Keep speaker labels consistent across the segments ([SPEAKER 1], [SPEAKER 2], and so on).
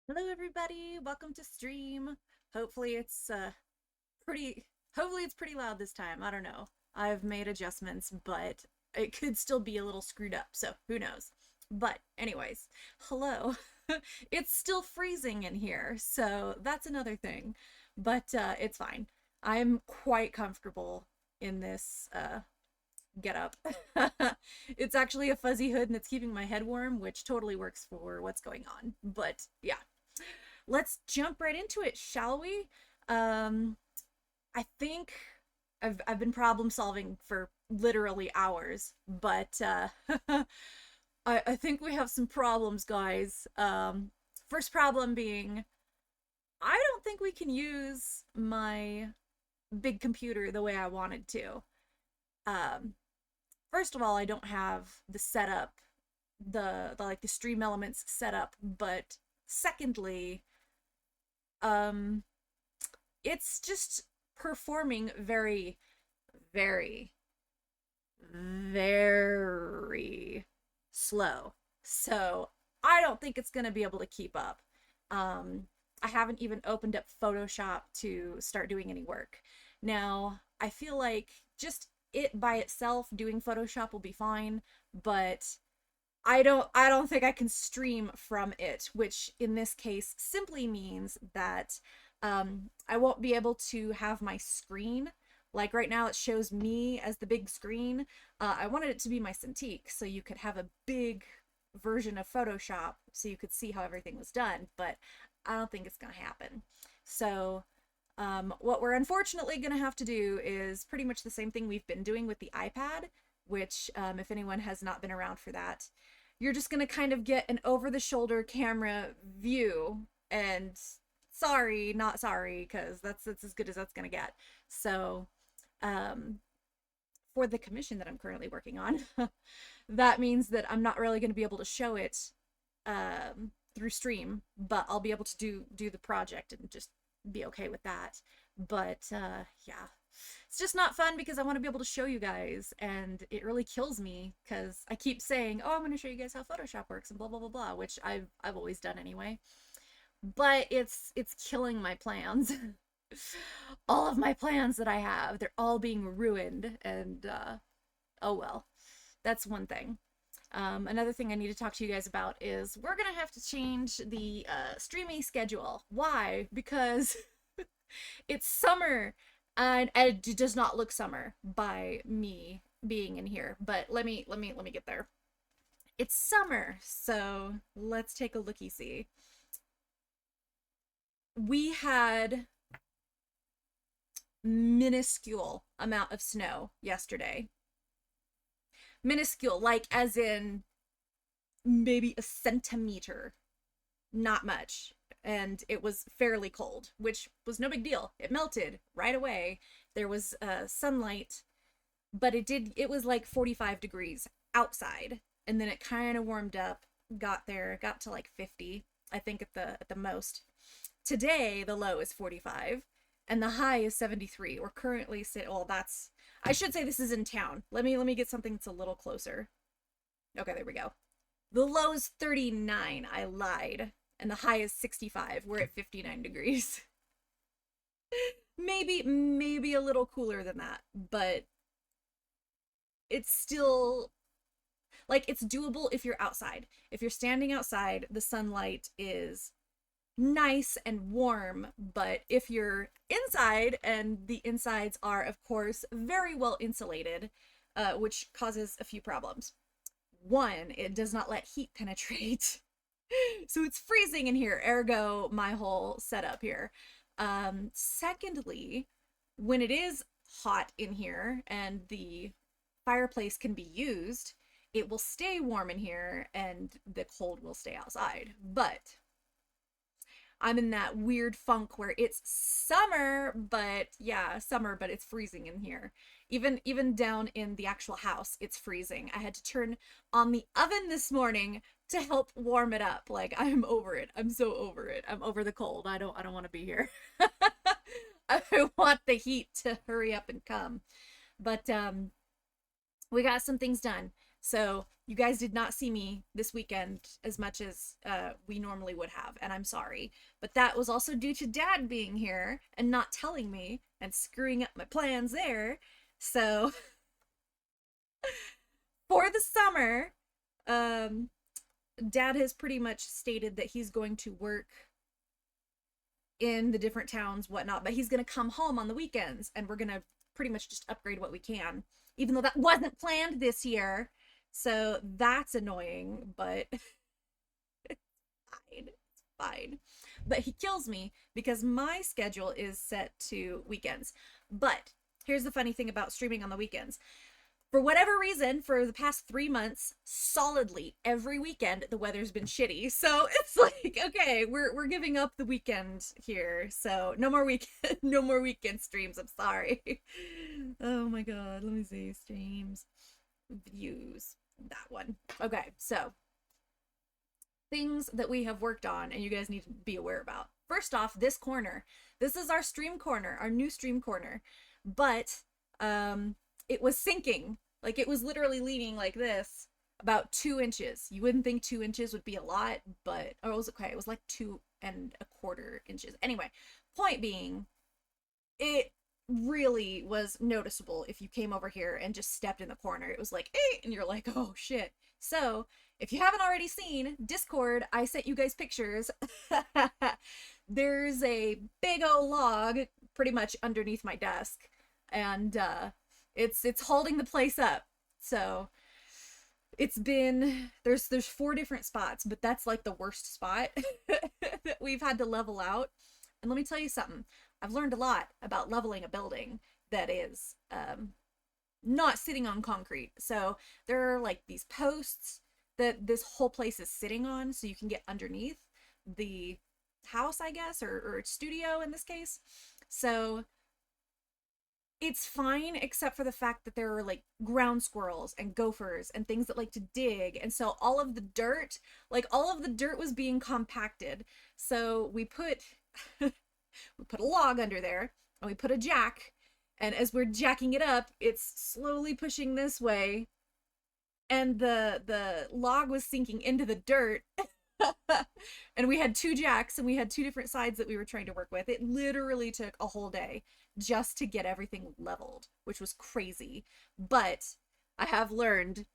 [SPEAKER 1] Hello everybody, welcome to stream. Hopefully it's pretty hopefully it's pretty loud this time. I don't know. I've made adjustments, but it could still be a little screwed up, so who knows. But anyways, hello. It's still freezing in here, so that's another thing. But it's fine. I'm quite comfortable in this get up. It's actually a fuzzy hood and it's keeping my head warm, which totally works for what's going on. But yeah, let's jump right into it, shall we? Um, I think I've been problem solving for literally hours, but I think we have some problems, guys. First problem being I don't think we can use my big computer the way I wanted to. Um, First of all, I don't have the setup, the like the stream elements set up, but secondly, um it's just performing very, very, very slow. So I don't think it's gonna be able to keep up. I haven't even opened up Photoshop to start doing any work. Now, I feel like just it by itself doing Photoshop will be fine, but I don't think I can stream from it, which in this case simply means that I won't be able to have my screen. Like right now, it shows me as the big screen. I wanted it to be my Cintiq, so you could have a big version of Photoshop, so you could see how everything was done. But I don't think it's gonna happen. So what we're unfortunately gonna have to do is pretty much the same thing we've been doing with the iPad, which if anyone has not been around for that, you're just gonna kind of get an over-the-shoulder camera view, and sorry, not sorry, because that's as good as that's gonna get. So, um, for the commission that I'm currently working on, that means that I'm not really gonna be able to show it through stream, but I'll be able to do the project and just be okay with that. But yeah, it's just not fun because I want to be able to show you guys, and it really kills me because I keep saying, "Oh, I'm going to show you guys how Photoshop works," and blah blah blah blah, which I've always done anyway. But it's killing my plans. All of my plans that I have, they're all being ruined, and oh well, that's one thing. Another thing I need to talk to you guys about is we're gonna have to change the streaming schedule. Why? Because it's summer, and it does not look summer by me being in here. But let me get there. It's summer, so let's take a looky see. We had minuscule amount of snow yesterday. Minuscule, like as in maybe a centimeter, not much. And it was fairly cold, which was no big deal. It melted right away. There was sunlight, but it was like 45 degrees outside. And then it kind of warmed up, got to like 50, I think at the most. Today the low is 45 and the high is 73. We're currently well, that's I should say this is in town. Let me get something that's a little closer. Okay, there we go. The low is 39. I lied. And the high is 65. We're at 59 degrees. Maybe a little cooler than that, but it's still like it's doable if you're outside. If you're standing outside, the sunlight is nice and warm, but if you're inside, and the insides are of course very well insulated, which causes a few problems. One, it does not let heat penetrate. So it's freezing in here, ergo my whole setup here. Secondly, when it is hot in here and the fireplace can be used, it will stay warm in here and the cold will stay outside. But I'm in that weird funk where it's summer, but yeah, summer, but it's freezing in here. Even down in the actual house, it's freezing. I had to turn on the oven this morning to help warm it up. Like, I'm over it. I'm so over it. I'm over the cold. I don't want to be here. I want the heat to hurry up and come. But we got some things done. So You guys did not see me this weekend as much as we normally would have, and I'm sorry. But that was also due to Dad being here and not telling me and screwing up my plans there. So for the summer, um, Dad has pretty much stated that he's going to work in the different towns, whatnot, but he's going to come home on the weekends, and we're going to pretty much just upgrade what we can, even though that wasn't planned this year. So that's annoying, but it's fine. It's fine. But he kills me because my schedule is set to weekends. But here's the funny thing about streaming on the weekends. For whatever reason, for the past 3 months, solidly every weekend the weather's been shitty. So it's like, okay, we're giving up the weekend here. So no more weekend no more weekend streams. I'm sorry. Oh my god, let me see. Streams, views, that one. Okay, so things that we have worked on and you guys need to be aware about. First off, this corner. This is our stream corner, our new stream corner. But it was sinking. Like, it was literally leaning like this about 2 inches. You wouldn't think 2 inches would be a lot, but, or it was okay. It was like 2¼ inches. Anyway, point being, it really was noticeable if you came over here and just stepped in the corner. It was like, eh, and you're like, oh shit. So if you haven't already seen Discord, I sent you guys pictures. There's a big old log pretty much underneath my desk, and it's holding the place up. So it's been, there's 4 different spots, but that's like the worst spot that we've had to level out. And let me tell you something, I've learned a lot about leveling a building that is not sitting on concrete. So there are like these posts that this whole place is sitting on, so you can get underneath the house, I guess, or studio in this case. So it's fine, except for the fact that there are like ground squirrels and gophers and things that like to dig. And so all of the dirt was being compacted. So we put a log under there, and we put a jack, and as we're jacking it up, it's slowly pushing this way, and the log was sinking into the dirt. And we had 2 jacks, and we had 2 different sides that we were trying to work with. It literally took a whole day just to get everything leveled, which was crazy. But I have learned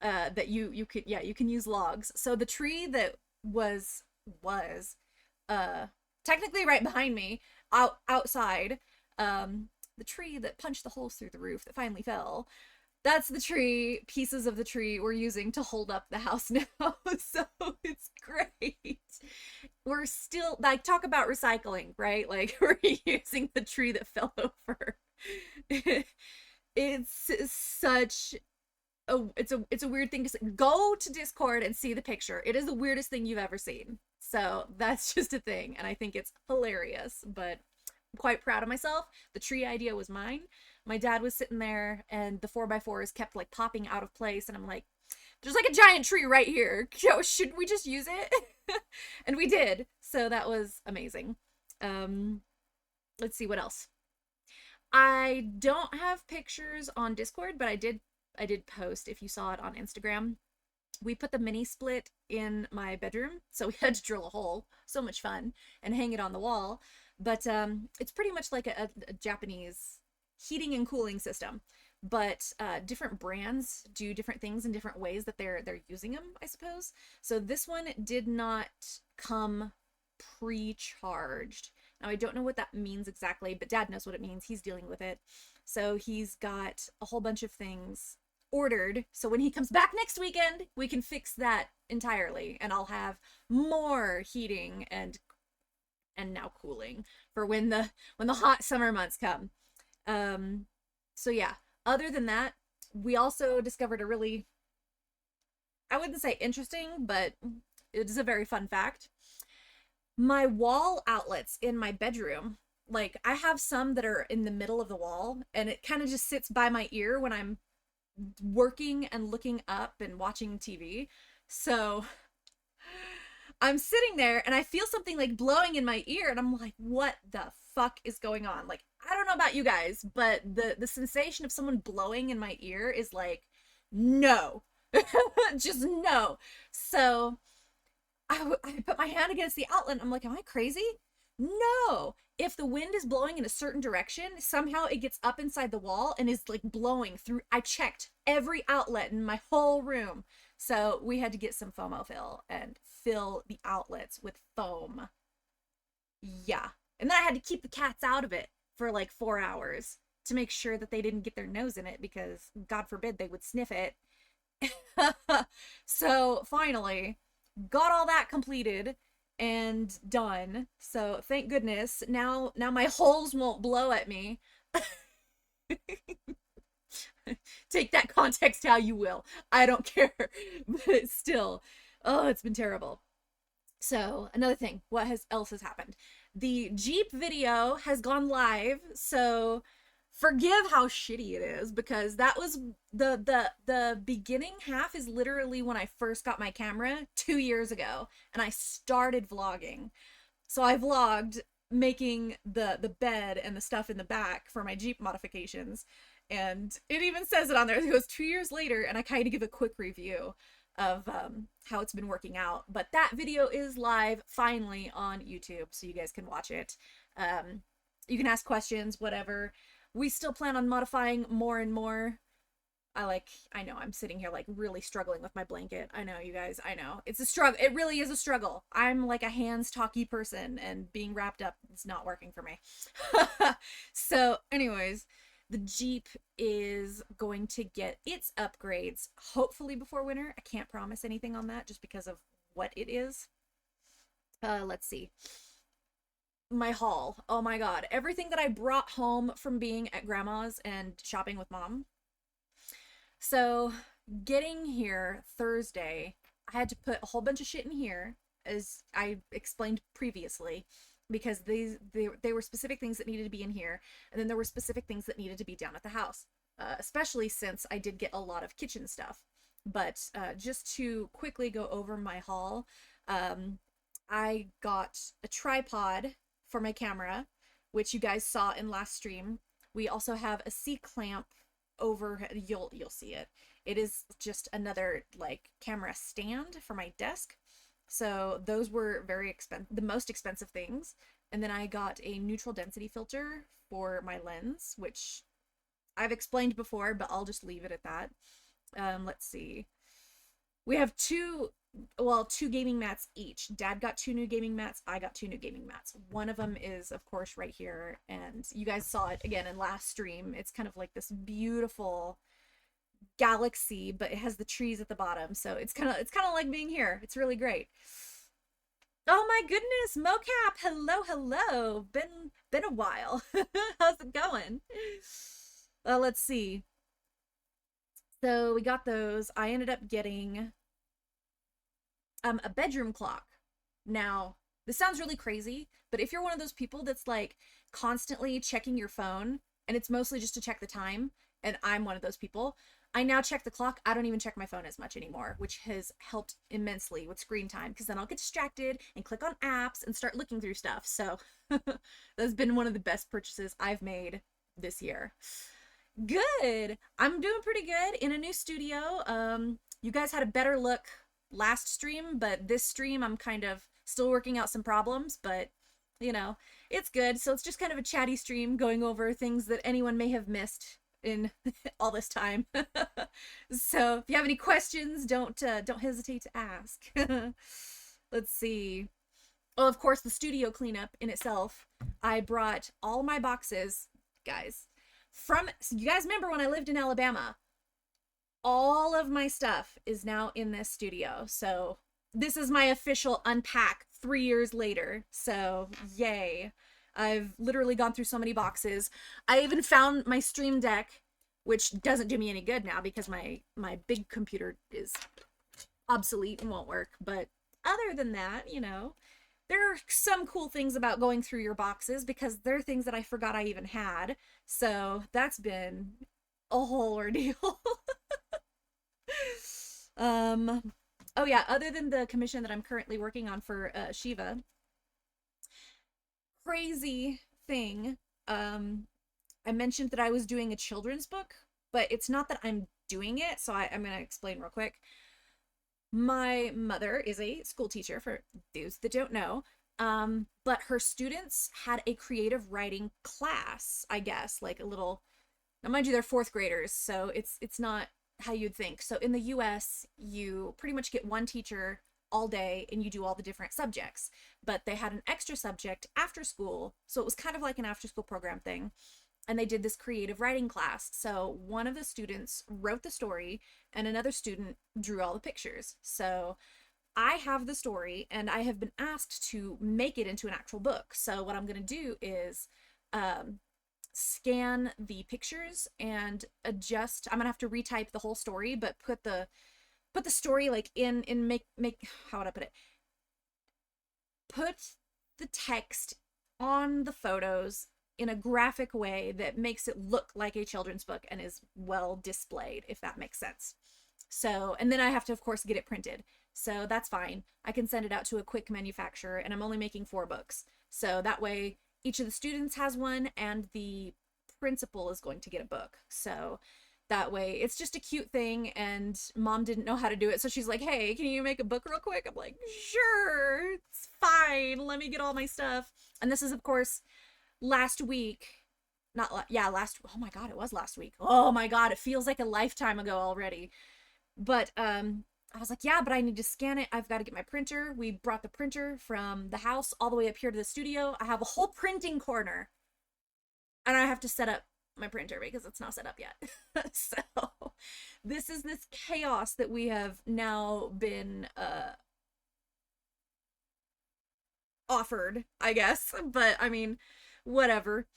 [SPEAKER 1] that you can use logs. So the tree that was technically right behind me, outside, the tree that punched the holes through the roof that finally fell, that's the tree, pieces of the tree we're using to hold up the house now. So it's great. We're still, like, talk about recycling, right? Like, we're using the tree that fell over. It's such a, it's a weird thing to say. Go to Discord and see the picture. It is the weirdest thing you've ever seen. So that's just a thing, and I think it's hilarious, but I'm quite proud of myself. The tree idea was mine. My dad was sitting there, and the 4x4s kept like popping out of place, and I'm like, there's like a giant tree right here. Shouldn't we just use it? And we did. So that was amazing. Let's see what else. I don't have pictures on Discord, but I did post, if you saw it on Instagram. We put the mini split in my bedroom, so we had to drill a hole. So much fun, and hang it on the wall. But it's pretty much like a Japanese heating and cooling system, but different brands do different things in different ways that they're using them, I suppose. So this one did not come pre-charged. Now I don't know what that means exactly, but Dad knows what it means. He's dealing with it. So he's got a whole bunch of things ordered, so when he comes back next weekend, we can fix that entirely, and I'll have more heating and now cooling for when the hot summer months come. So yeah, other than that, we also discovered a really, I wouldn't say interesting, but it is a very fun fact. My wall outlets in my bedroom, like, I have some that are in the middle of the wall, and it kind of just sits by my ear when I'm working and looking up and watching TV. So I'm sitting there and I feel something like blowing in my ear, and I'm like, what the fuck is going on? Like, I don't know about you guys, but the sensation of someone blowing in my ear is like, no, Just no. So I put my hand against the outlet and I'm like, am I crazy? No. If the wind is blowing in a certain direction, somehow it gets up inside the wall and is like blowing through. I checked every outlet in my whole room. So we had to get some foam fill and fill the outlets with foam. Yeah. And then I had to keep the cats out of it for like 4 hours to make sure that they didn't get their nose in it because God forbid they would sniff it. So finally got all that completed and done. So thank goodness. Now my holes won't blow at me. Take that context how you will. I don't care. But still, oh, it's been terrible. So another thing, what else has happened? The Jeep video has gone live, so forgive how shitty it is because that was the beginning half is literally when I first got my camera 2 years ago and I started vlogging. So I vlogged making the bed and the stuff in the back for my Jeep modifications, and it even says it on there. It goes 2 years later, and I kind of give a quick review of how it's been working out. But that video is live finally on YouTube, so you guys can watch it. You can ask questions, whatever. We still plan on modifying more and more. I know I'm sitting here like really struggling with my blanket. I know, you guys, I know. It's a struggle. It really is a struggle. I'm like a hands-talky person and being wrapped up is not working for me. So anyways, the Jeep is going to get its upgrades hopefully before winter. I can't promise anything on that just because of what it is. Let's see. My haul. Oh my God. Everything that I brought home from being at grandma's and shopping with mom. So getting here Thursday, I had to put a whole bunch of shit in here, as I explained previously, because they were specific things that needed to be in here, and then there were specific things that needed to be down at the house, especially since I did get a lot of kitchen stuff. But just to quickly go over my haul, I got a tripod for my camera, which you guys saw in last stream. We also have a C-clamp over, you'll see it. It is just another like camera stand for my desk. So those were the most expensive things. And then I got a neutral density filter for my lens, which I've explained before, but I'll just leave it at that. Let's see. We have two gaming mats each. Dad got 2 new gaming mats. I got 2 new gaming mats. One of them is, of course, right here. And you guys saw it again in last stream. It's kind of like this beautiful galaxy, but it has the trees at the bottom. So it's kind of like being here. It's really great. Oh my goodness, mocap. Hello. Been a while. How's it going? Let's see. So we got those. I ended up getting a bedroom clock. Now, this sounds really crazy, but if you're one of those people that's like constantly checking your phone and it's mostly just to check the time, and I'm one of those people, I now check the clock. I don't even check my phone as much anymore, which has helped immensely with screen time because then I'll get distracted and click on apps and start looking through stuff. So that's been one of the best purchases I've made this year. Good. I'm doing pretty good in a new studio. You guys had a better look last stream, but this stream I'm kind of still working out some problems, but you know, it's good. So it's just kind of a chatty stream going over things that anyone may have missed in all this time. So if you have any questions, don't hesitate to ask. Let's see. Oh, of course, the studio cleanup in itself. I brought all my boxes, guys, so you guys remember when I lived in Alabama? All of my stuff is now in this studio. So this is my official unpack 3 years later. So yay. I've literally gone through so many boxes. I even found my Stream Deck, which doesn't do me any good now because my big computer is obsolete and won't work. But other than that, you know, there are some cool things about going through your boxes because there are things that I forgot I even had. So that's been a whole ordeal. Oh yeah, other than the commission that I'm currently working on for Shiva, crazy thing, I mentioned that I was doing a children's book, but it's not that I'm doing it, so I'm going to explain real quick. My mother is a school teacher, for those that don't know, but her students had a creative writing class, I guess, like a little, now mind you, they're fourth graders, so it's not how you'd think. So in the US, you pretty much get one teacher all day and you do all the different subjects, but they had an extra subject after school, so it was kind of like an after school program thing, and they did this creative writing class. So one of the students wrote the story and another student drew all the pictures. So I have the story and I have been asked to make it into an actual book. So what I'm going to do is scan the pictures and adjust. I'm going to have to retype the whole story, but put the story like make how would I put it? Put the text on the photos in a graphic way that makes it look like a children's book and is well displayed, if that makes sense. So, and then I have to, of course, get it printed. So that's fine. I can send it out to a quick manufacturer, and I'm only making 4 books. So that way each of the students has one and the principal is going to get a book. So that way it's just a cute thing, and mom didn't know how to do it. So she's like, hey, can you make a book real quick? I'm like, sure, it's fine. Let me get all my stuff. And this is, of course, last week, oh my God, it was last week. Oh my God, it feels like a lifetime ago already. But I was like, yeah, but I need to scan it. I've got to get my printer. We brought the printer from the house all the way up here to the studio. I have a whole printing corner, and I have to set up my printer because it's not set up yet. So this is this chaos that we have now been offered, I guess. But I mean, whatever.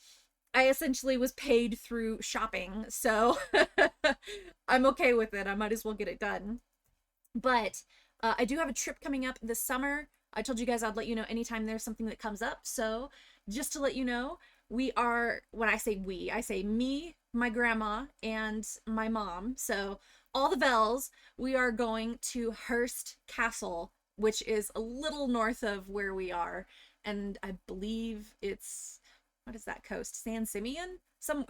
[SPEAKER 1] I essentially was paid through shopping, so I'm okay with it. I might as well get it done. But I do have a trip coming up this summer. I told you guys I'd let you know anytime there's something that comes up. So just to let you know, we are, when I say we, I say me, my grandma, and my mom. So all the Bells, we are going to Hearst Castle, which is a little north of where we are. And I believe it's, what is that coast? San Simeon?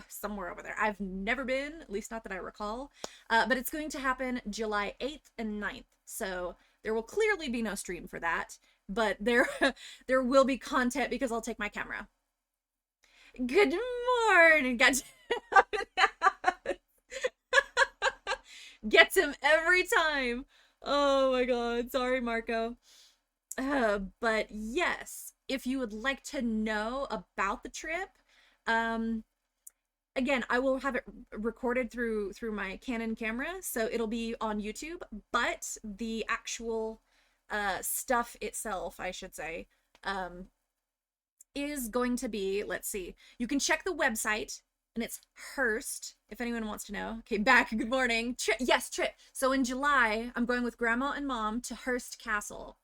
[SPEAKER 1] Somewhere over there. I've never been, at least not that I recall. But it's going to happen July 8th and 9th. So there will clearly be no stream for that, but there will be content because I'll take my camera. Good morning. Gets him every time. Oh my God. Sorry, Marco. But yes, if you would like to know about the trip, again, I will have it recorded through my Canon camera, so it'll be on YouTube, but the actual stuff itself, I should say, is going to be, let's see, you can check the website, and it's Hearst, if anyone wants to know. Okay, back, good morning. Yes, trip. So in July, I'm going with Grandma and Mom to Hearst Castle,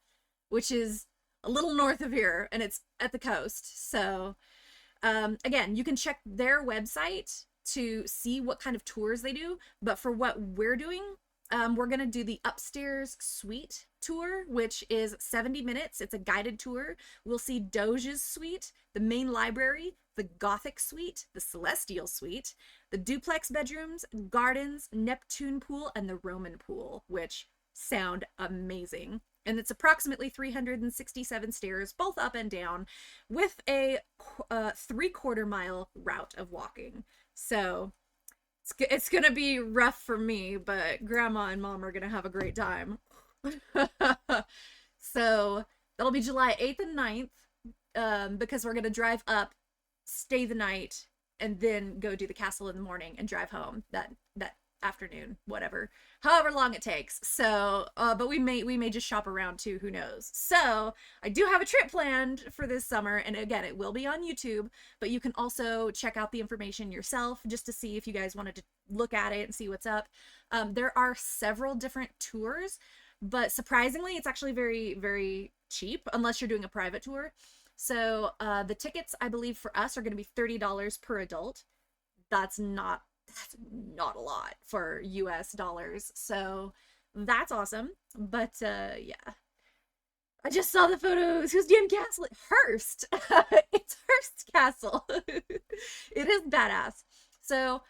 [SPEAKER 1] which is a little north of here, and it's at the coast. So again, you can check their website to see what kind of tours they do, but for what we're doing, we're gonna do the upstairs suite tour, which is 70 minutes. It's a guided tour. We'll see Doge's suite, the main library, the Gothic suite, the Celestial suite, the duplex bedrooms, gardens, Neptune pool, and the Roman pool, which sound amazing. And it's approximately 367 stairs, both up and down, with a 3/4 mile route of walking. So it's gonna be rough for me, but Grandma and Mom are gonna have a great time. So that'll be July 8th and 9th, because we're gonna drive up, stay the night, and then go do the castle in the morning and drive home that afternoon, whatever, however long it takes. So but we may just shop around too, who knows. So I do have a trip planned for this summer, and again, it will be on YouTube, but you can also check out the information yourself just to see if you guys wanted to look at it and see what's up. There are several different tours, but surprisingly it's actually very, very cheap unless you're doing a private tour. So the tickets, I believe, for us are going to be $30 per adult. That's not a lot for US dollars, so that's awesome. But yeah, I just saw the photos. Who's damn castle? Hearst. It's Hearst Castle. It is badass. So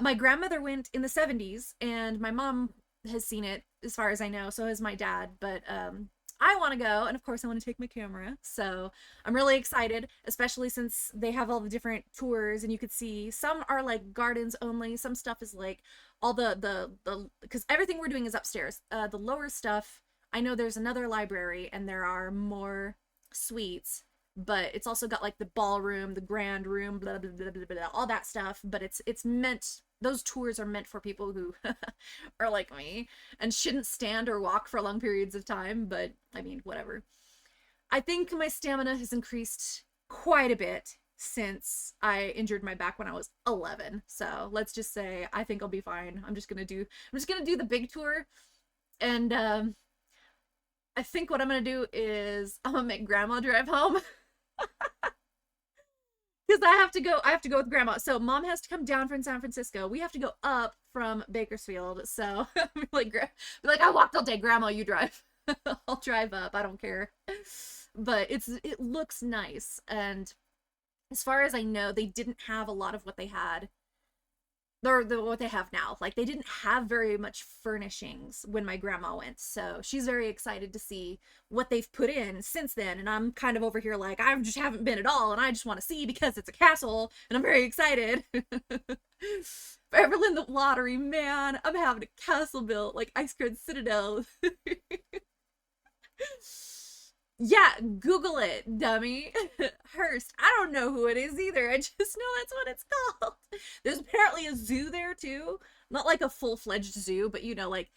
[SPEAKER 1] My grandmother went in the 70s, and my mom has seen it as far as I know, so has my dad. But I want to go, and of course I want to take my camera. So I'm really excited, especially since they have all the different tours, and you could see some are like gardens only, some stuff is like all the because everything we're doing is upstairs. The lower stuff, I know there's another library and there are more suites, but it's also got like the ballroom, the grand room, blah blah blah blah blah, all that stuff. But it's meant, those tours are meant for people who are like me and shouldn't stand or walk for long periods of time. But I mean, whatever. I think my stamina has increased quite a bit since I injured my back when I was 11. So let's just say I think I'll be fine. I'm just gonna do the big tour, and I think what I'm gonna do is I'm gonna make grandma drive home. Because I have to go with grandma. So mom has to come down from San Francisco. We have to go up from Bakersfield. So like, I walked all day. Grandma, you drive. I'll drive up. I don't care. But it looks nice. And as far as I know, they didn't have a lot of what they had, or what they have now. Like, they didn't have very much furnishings when my grandma went, so she's very excited to see what they've put in since then. And I'm kind of over here like, I just haven't been at all, and I just want to see because it's a castle, and I'm very excited. If I ever win the lottery, man, I'm having a castle built like 𝐓𝐸𝐶𝐸 Citadel. Yeah, Google it, dummy. Hearst. I don't know who it is either. I just know that's what it's called. There's apparently a zoo there too. Not like a full-fledged zoo, but you know, like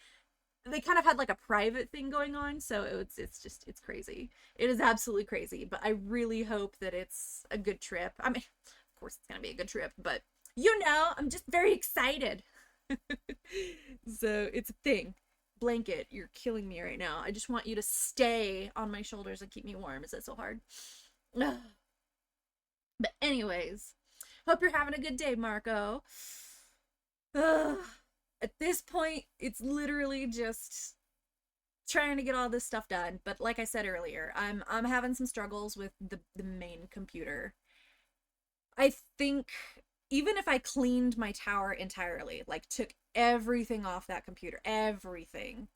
[SPEAKER 1] they kind of had like a private thing going on, so it's crazy. It is absolutely crazy, but I really hope that it's a good trip. I mean, of course it's gonna be a good trip, but you know, I'm just very excited. So it's a thing. Blanket, you're killing me right now. I just want you to stay on my shoulders and keep me warm. Is that so hard? But anyways, hope you're having a good day, Marco. At this point, it's literally just trying to get all this stuff done. But like I said earlier, I'm having some struggles with the main computer. I think even if I cleaned my tower entirely, like took everything off that computer, everything,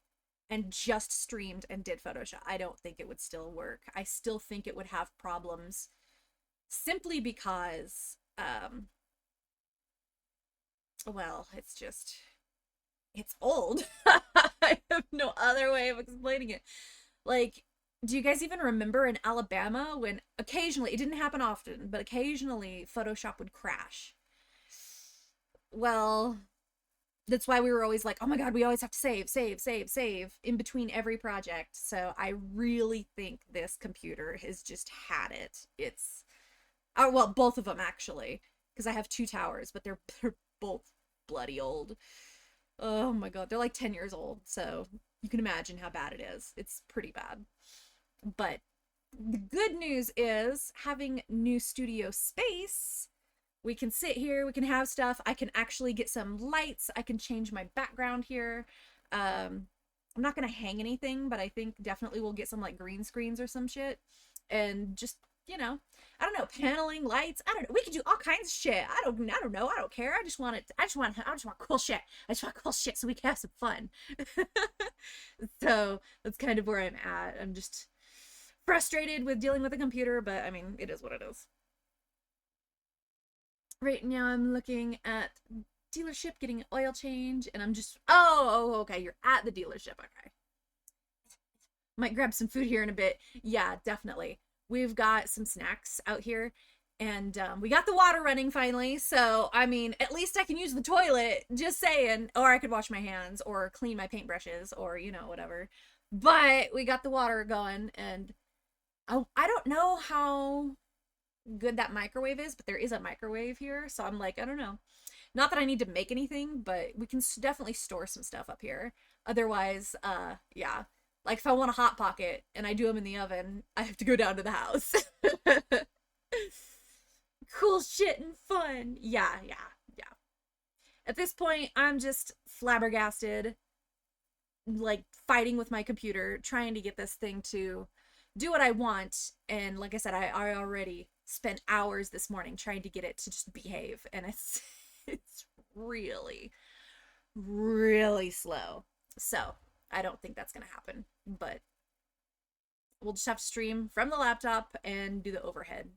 [SPEAKER 1] and just streamed and did Photoshop, I don't think it would still work. I still think it would have problems simply because, well, it's old. I have no other way of explaining it. Like, do you guys even remember in Alabama when occasionally, it didn't happen often, but occasionally Photoshop would crash? Well, that's why we were always like, oh my god, we always have to save in between every project. So I really think this computer has just had it. It's, oh, well, both of them actually, because I have two towers, but they're both bloody old. Oh my god, they're like 10 years old, so you can imagine how bad it is. It's pretty bad. But the good news is, having new studio space, we can sit here, we can have stuff. I can actually get some lights. I can change my background here. I'm not gonna hang anything, but I think definitely we'll get some like green screens or some shit. And just, you know, I don't know, paneling, lights, I don't know. We could do all kinds of shit. I don't know. I don't care. I just want cool shit. I just want cool shit so we can have some fun. So that's kind of where I'm at. I'm just frustrated with dealing with a computer, but I mean, it is what it is. Right now I'm looking at dealership getting an oil change, and I'm just, oh, okay, you're at the dealership. Okay. Might grab some food here in a bit. Yeah, definitely. We've got some snacks out here, and we got the water running finally. So, I mean, at least I can use the toilet, just saying, or I could wash my hands or clean my paintbrushes or, you know, whatever. But we got the water going, and I don't know how good that microwave is, but there is a microwave here, so I'm like, I don't know. Not that I need to make anything, but we can definitely store some stuff up here. Otherwise, yeah. Like, if I want a Hot Pocket and I do them in the oven, I have to go down to the house. Cool shit and fun. Yeah. At this point, I'm just flabbergasted, like, fighting with my computer, trying to get this thing to do what I want. And like I said, I already spent hours this morning trying to get it to just behave, and it's really, really slow. So I don't think that's gonna happen, but we'll just have to stream from the laptop and do the overhead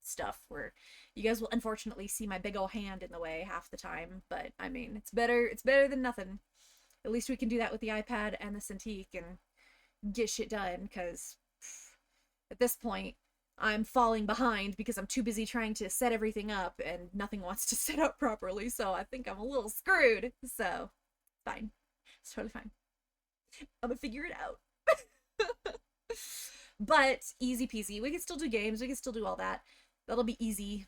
[SPEAKER 1] stuff where you guys will unfortunately see my big old hand in the way half the time, but I mean, it's better than nothing. At least we can do that with the iPad and the Cintiq and get shit done, because at this point I'm falling behind because I'm too busy trying to set everything up and nothing wants to set up properly, so I think I'm a little screwed. So fine, it's totally fine, I'm gonna figure it out. But easy peasy, we can still do games, we can still do all that. That'll be easy.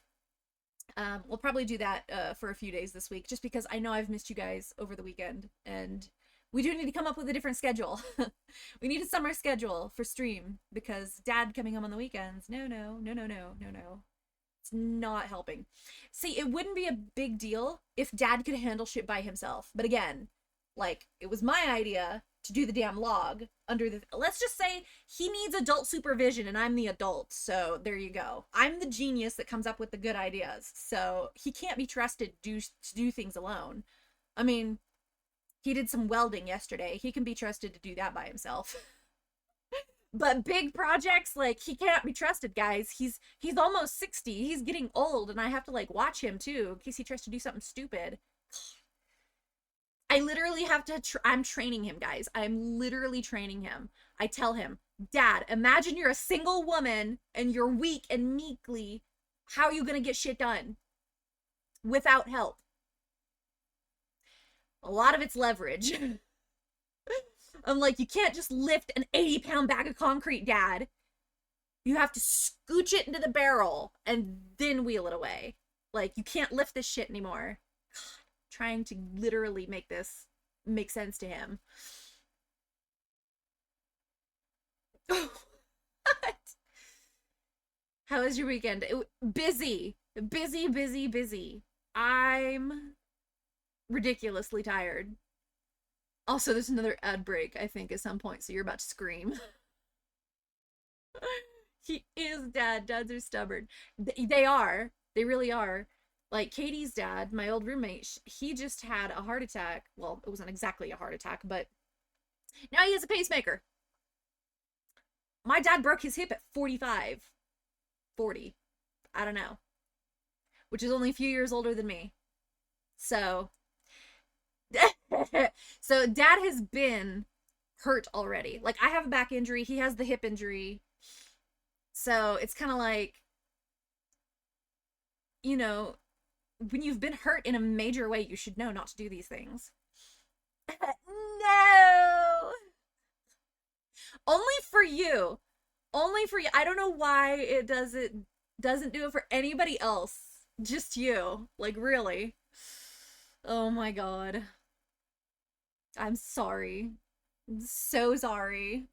[SPEAKER 1] We'll probably do that for a few days this week, just because I know I've missed you guys over the weekend, and we do need to come up with a different schedule. We need a summer schedule for stream, because Dad coming home on the weekends, no. It's not helping. See, it wouldn't be a big deal if Dad could handle shit by himself. But again, like, it was my idea to do the damn log under the, let's just say he needs adult supervision and I'm the adult, so there you go. I'm the genius that comes up with the good ideas, so he can't be trusted to do things alone. I mean, he did some welding yesterday, he can be trusted to do that by himself. But big projects, like, he can't be trusted, guys. He's almost 60, he's getting old, and I have to, like, watch him too in case he tries to do something stupid. I literally have to, I'm training him, guys. I'm literally training him. I tell him, Dad, imagine you're a single woman and you're weak and meekly. How are you going to get shit done without help? A lot of it's leverage. I'm like, you can't just lift an 80-pound bag of concrete, Dad. You have to scooch it into the barrel and then wheel it away. Like, you can't lift this shit anymore. Trying to literally make this make sense to him. What? How was your weekend? Busy. I'm ridiculously tired. Also, there's another ad break, I think, at some point, so you're about to scream. He is Dad. Dads are stubborn. They are. They really are. Like, Katie's dad, my old roommate, he just had a heart attack. Well, it wasn't exactly a heart attack, but now he has a pacemaker. My dad broke his hip at 45. 40. I don't know. Which is only a few years older than me. So, so Dad has been hurt already. Like, I have a back injury. He has the hip injury. So, it's kind of like, you know, when you've been hurt in a major way, you should know not to do these things. No! Only for you. Only for you. I don't know why it doesn't do it for anybody else. Just you. Like, really. Oh my god. I'm sorry. I'm so sorry.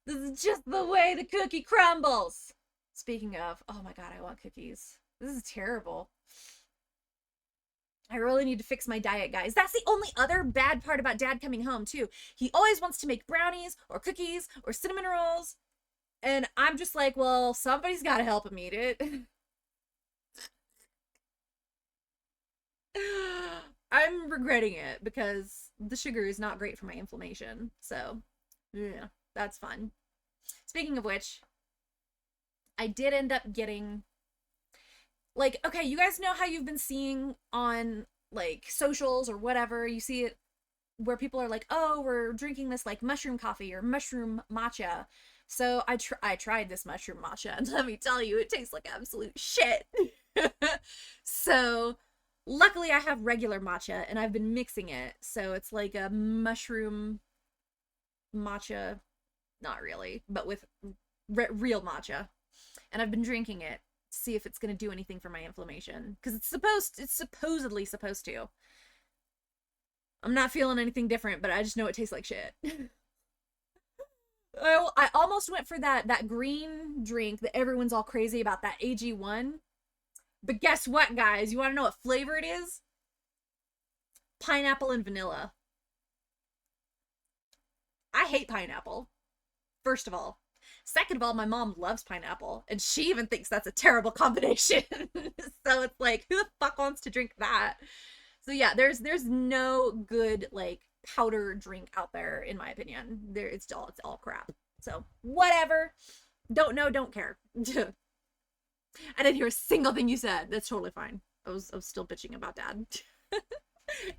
[SPEAKER 1] This is just the way the cookie crumbles. Speaking of, oh my god, I want cookies. This is terrible. I really need to fix my diet, guys. That's the only other bad part about Dad coming home, too. He always wants to make brownies or cookies or cinnamon rolls. And I'm just like, well, somebody's got to help him eat it. I'm regretting it because the sugar is not great for my inflammation. So, yeah, that's fun. Speaking of which, I did end up getting, like, okay, you guys know how you've been seeing on, like, socials or whatever, you see it where people are like, oh, we're drinking this, like, mushroom coffee or mushroom matcha. So I tried this mushroom matcha, and let me tell you, it tastes like absolute shit. So luckily I have regular matcha, and I've been mixing it, so it's like a mushroom matcha, not really, but with real matcha. And I've been drinking it to see if it's going to do anything for my inflammation, because it's supposedly supposed to. I'm not feeling anything different, but I just know it tastes like shit. I almost went for that green drink that everyone's all crazy about, that AG1. But guess what, guys? You want to know what flavor it is? Pineapple and vanilla. I hate pineapple, first of all. Second of all, my mom loves pineapple, and she even thinks that's a terrible combination. So it's like, who the fuck wants to drink that? So yeah, there's no good like powder drink out there in my opinion. It's all crap. So whatever. Don't know, don't care. I didn't hear a single thing you said. That's totally fine. I was still bitching about dad.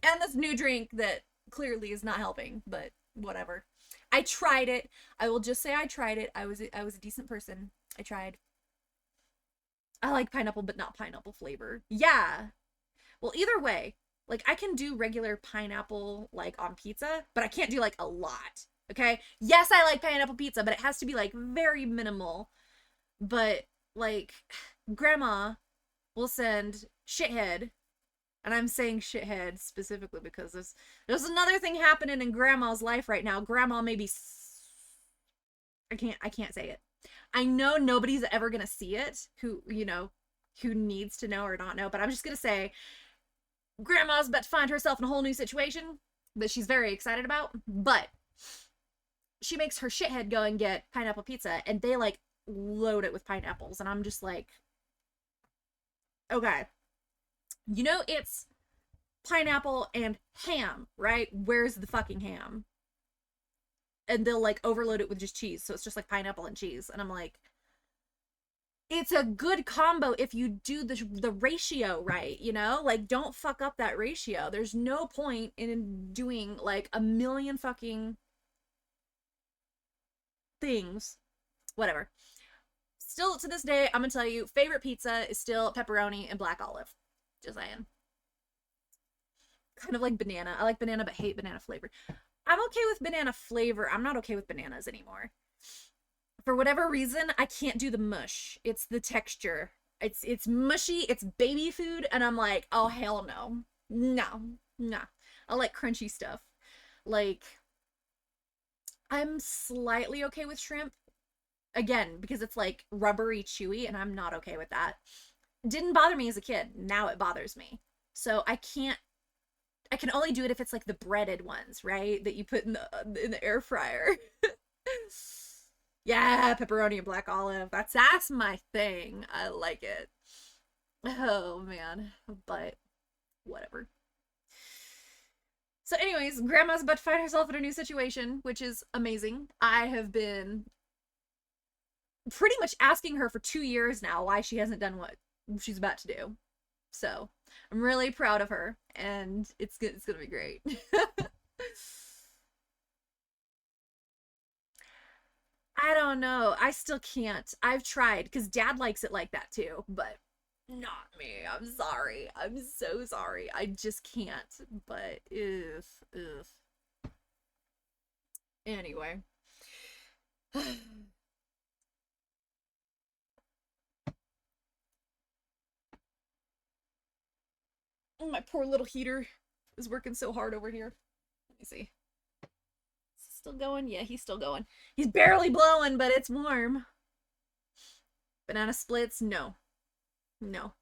[SPEAKER 1] And this new drink that clearly is not helping, but whatever. I tried it. I will just say I tried it. I was a decent person. I tried. I like pineapple, but not pineapple flavor. Yeah. Well, either way, like I can do regular pineapple like on pizza, but I can't do like a lot. Okay? Yes, I like pineapple pizza, but it has to be like very minimal. But like grandma will send shithead, and I'm saying shithead specifically because there's another thing happening in grandma's life right now. Grandma may be I can't say it. I know nobody's ever gonna see it who, you know, who needs to know or not know, but I'm just gonna say grandma's about to find herself in a whole new situation that she's very excited about. But she makes her shithead go and get pineapple pizza, and they like load it with pineapples, and I'm just like, okay, you know, it's pineapple and ham, right? Where's the fucking ham? And they'll like overload it with just cheese, so it's just like pineapple and cheese, and I'm like, it's a good combo if you do the ratio right, you know? Like, don't fuck up that ratio. There's no point in doing like a million fucking things. Whatever. Still to this day, I'm gonna tell you, favorite pizza is still pepperoni and black olive. Just saying. Kind of like banana. I like banana but hate banana flavor. I'm okay with banana flavor. I'm not okay with bananas anymore. For whatever reason, I can't do the mush. It's the texture. It's mushy, it's baby food, and I'm like, oh hell no. No. I like crunchy stuff. Like, I'm slightly okay with shrimp. Again, because it's like rubbery, chewy, and I'm not okay with that. It didn't bother me as a kid. Now it bothers me. So I can only do it if it's like the breaded ones, right? That you put in the air fryer. Yeah, pepperoni and black olive. That's my thing. I like it. Oh man, but whatever. So anyways, grandma's about to find herself in a new situation, which is amazing. I have been pretty much asking her for 2 years now why she hasn't done what she's about to do. So I'm really proud of her, and it's gonna be great. I don't know. I still can't. I've tried because dad likes it like that too, but not me. I'm sorry. I'm so sorry. I just can't. But if anyway. My poor little heater is working so hard over here. Let me see. Is he still going? Yeah, he's still going. He's barely blowing, but it's warm. Banana splits? No. No.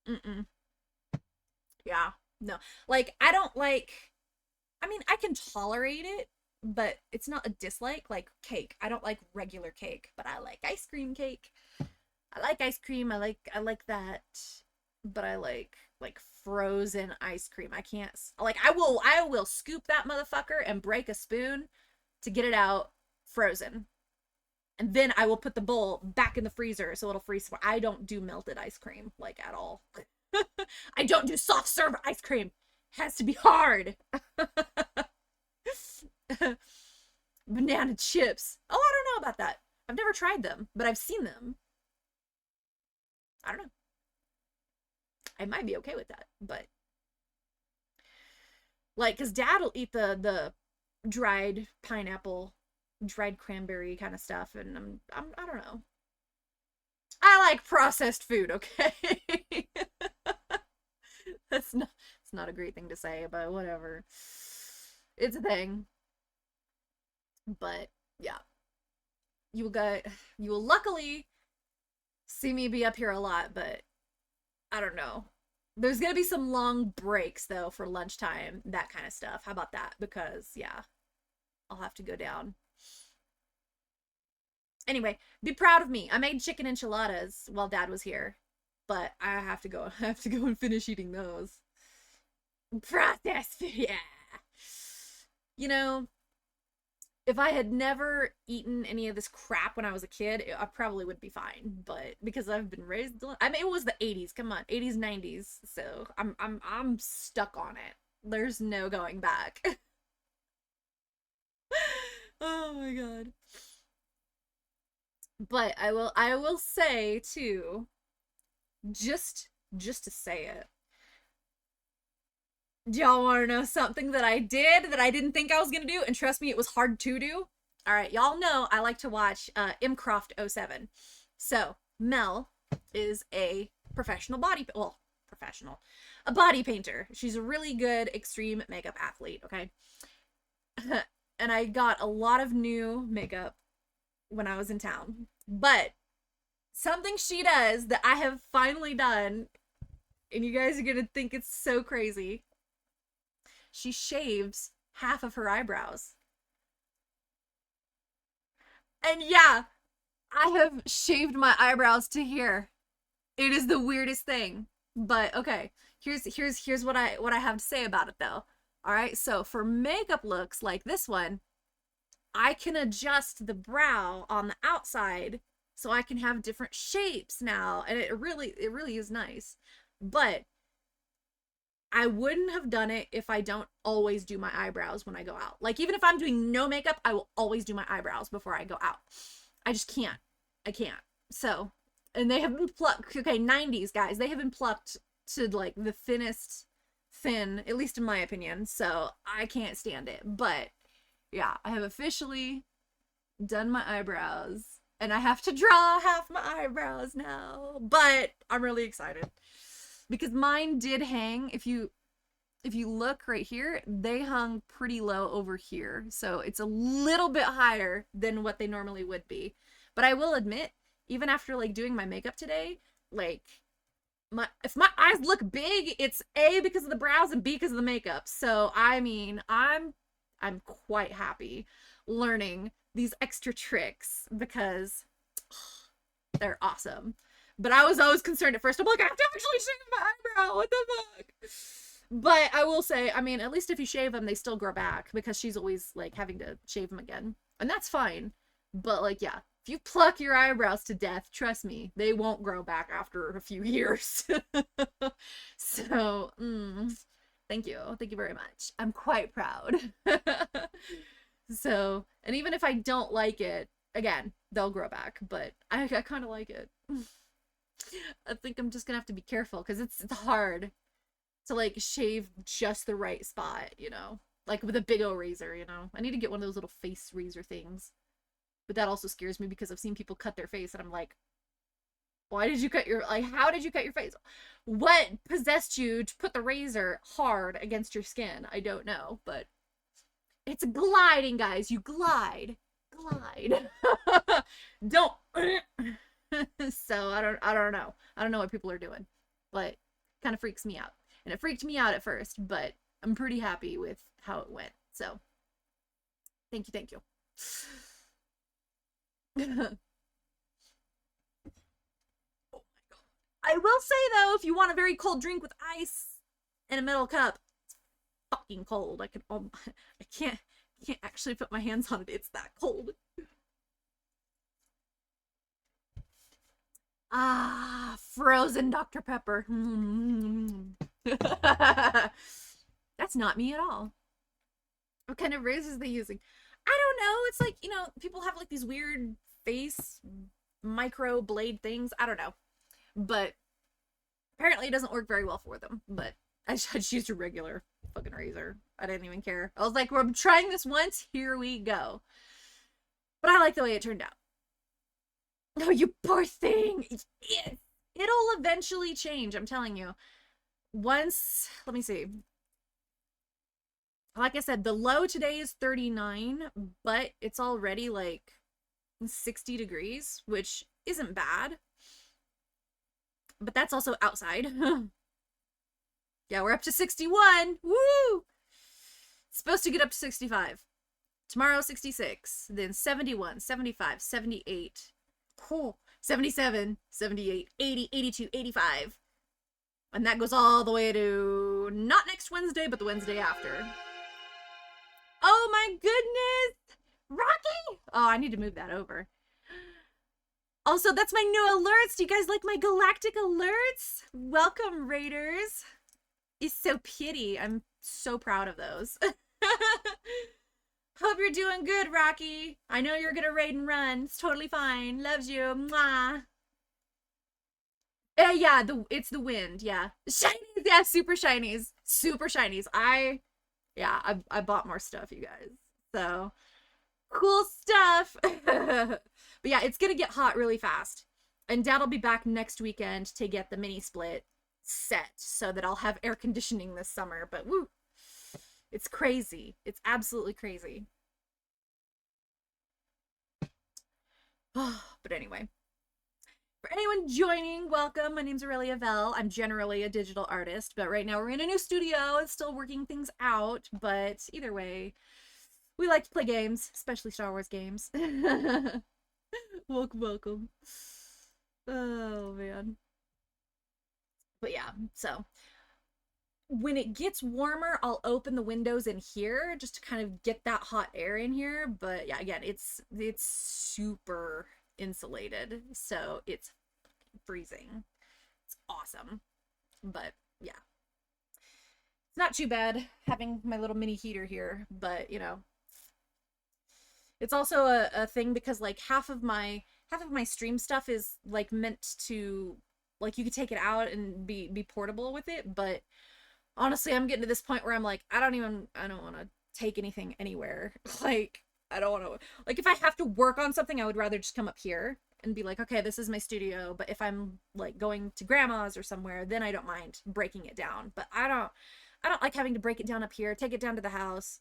[SPEAKER 1] Mm-mm. Yeah. No. Like, I don't like... I mean, I can tolerate it, but it's not a dislike. Like cake. I don't like regular cake, but I like ice cream cake. I like ice cream. I like that. But I like frozen ice cream. I can't, like, I will scoop that motherfucker and break a spoon to get it out frozen, and then I will put the bowl back in the freezer so it'll freeze. I don't do melted ice cream like at all. I don't do soft serve ice cream. It has to be hard. Banana chips. Oh, I don't know about that. I've never tried them, but I've seen them. I don't know. I might be okay with that, but like, cause dad will eat the dried pineapple, dried cranberry kind of stuff, and I don't know. I like processed food, okay? It's not a great thing to say, but whatever. It's a thing. But yeah, you will luckily see me be up here a lot, but I don't know. There's gonna be some long breaks though for lunchtime, that kind of stuff. How about that? Because yeah, I'll have to go down. Anyway, be proud of me. I made chicken enchiladas while Dad was here, but I have to go. I have to go and finish eating those. Process, yeah. You know, if I had never eaten any of this crap when I was a kid, I probably would be fine. But because I've been raised, I mean, it was the 80s. Come on, 80s, 90s. So I'm stuck on it. There's no going back. Oh my god. But I will say too, just to say it. Do y'all want to know something that I did that I didn't think I was going to do? And trust me, it was hard to do. All right, y'all know I like to watch 𝐓𝐫𝐸07. So, Mel is a professional a body painter. She's a really good extreme makeup athlete, okay? And I got a lot of new makeup when I was in town. But something she does that I have finally done, and you guys are going to think it's so crazy. She shaves half of her eyebrows. And yeah, I have shaved my eyebrows to here. It is the weirdest thing. But okay, here's what I have to say about it though. All right, so for makeup looks like this one, I can adjust the brow on the outside so I can have different shapes now, and it really is nice. But I wouldn't have done it if I don't always do my eyebrows when I go out. Like, even if I'm doing no makeup, I will always do my eyebrows before I go out. I just can't. I can't. So, and they have been plucked. Okay, 90s, guys. They have been plucked to, like, the thinnest thin, at least in my opinion. So, I can't stand it. But, yeah, I have officially done my eyebrows. And I have to draw half my eyebrows now. But I'm really excited. Because mine did hang, if you look right here, they hung pretty low over here. So it's a little bit higher than what they normally would be. But I will admit, even after like doing my makeup today, like if my eyes look big, it's A, because of the brows, and B, because of the makeup. So I mean, I'm quite happy learning these extra tricks because they're awesome. But I was always concerned at first. I'm like, I have to actually shave my eyebrow. What the fuck? But I will say, I mean, at least if you shave them, they still grow back, because she's always like having to shave them again. And that's fine. But like, yeah, if you pluck your eyebrows to death, trust me, they won't grow back after a few years. So, thank you. Thank you very much. I'm quite proud. So, and even if I don't like it, again, they'll grow back. But I kind of like it. I think I'm just gonna have to be careful, because it's hard to like shave just the right spot, you know, like with a big old razor, you know. I need to get one of those little face razor things, but that also scares me because I've seen people cut their face and I'm like, why did you cut your, like, how did you cut your face? What possessed you to put the razor hard against your skin? I don't know, but it's gliding, guys. You glide. Don't so I don't know. I don't know what people are doing, but it kind of freaks me out. And it freaked me out at first, but I'm pretty happy with how it went. So thank you. Oh my god. I will say though, if you want a very cold drink with ice in a metal cup, it's fucking cold. I can't actually put my hands on it. It's that cold. Ah, frozen Dr. Pepper. That's not me at all. What kind of razors are they using? I don't know. It's like, you know, people have like these weird face micro blade things. I don't know. But apparently it doesn't work very well for them. But I just used a regular fucking razor. I didn't even care. I was like, we're trying this once. Here we go. But I like the way it turned out. Oh, you poor thing. It'll eventually change, I'm telling you. Once, let me see. Like I said, the low today is 39, but it's already like 60 degrees, which isn't bad. But that's also outside. Yeah, we're up to 61. Woo! It's supposed to get up to 65 Tomorrow 66, then 71, 75, 78, cool, 77, 78, 80, 82, 85. And that goes all the way to not next Wednesday, but the Wednesday after. Oh my goodness! Rocky! Oh, I need to move that over. Also, that's my new alerts. Do you guys like my galactic alerts? Welcome, Raiders. It's so pretty. I'm so proud of those. Hope you're doing good, Rocky. I know you're gonna raid and run. It's totally fine. Loves you. Mwah. Yeah, it's the wind. Yeah. Shinies. Yeah, super shinies. Super shinies. I bought more stuff, you guys. So, cool stuff. But yeah, it's gonna get hot really fast. And Dad'll be back next weekend to get the mini split set so that I'll have air conditioning this summer. But woo, it's crazy. It's absolutely crazy. But anyway, for anyone joining, welcome. My name's Aurelia Vell. I'm generally a digital artist, but right now we're in a new studio. It's still working things out, but either way, we like to play games, especially Star Wars games. Welcome. Oh, man. But yeah, so when it gets warmer, I'll open the windows in here just to kind of get that hot air in here. But yeah, again, it's super insulated, so it's freezing. It's awesome. But yeah, it's not too bad having my little mini heater here, but you know, it's also a thing because like half of my stream stuff is like meant to, like, you could take it out and be portable with it, but honestly, I'm getting to this point where I'm like, I don't want to take anything anywhere. Like, I don't want to, like, if I have to work on something, I would rather just come up here and be like, okay, this is my studio. But if I'm like going to grandma's or somewhere, then I don't mind breaking it down. But I don't like having to break it down up here, take it down to the house,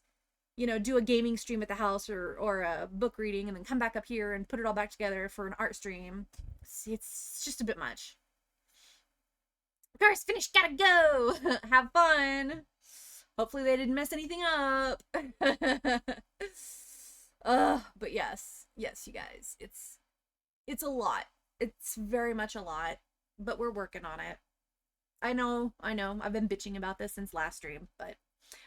[SPEAKER 1] you know, do a gaming stream at the house or a book reading, and then come back up here and put it all back together for an art stream. It's just a bit much. Course finished, gotta go. Have fun. Hopefully they didn't mess anything up. But yes, you guys, it's a lot. It's very much a lot, but we're working on it. I know. I've been bitching about this since last stream, but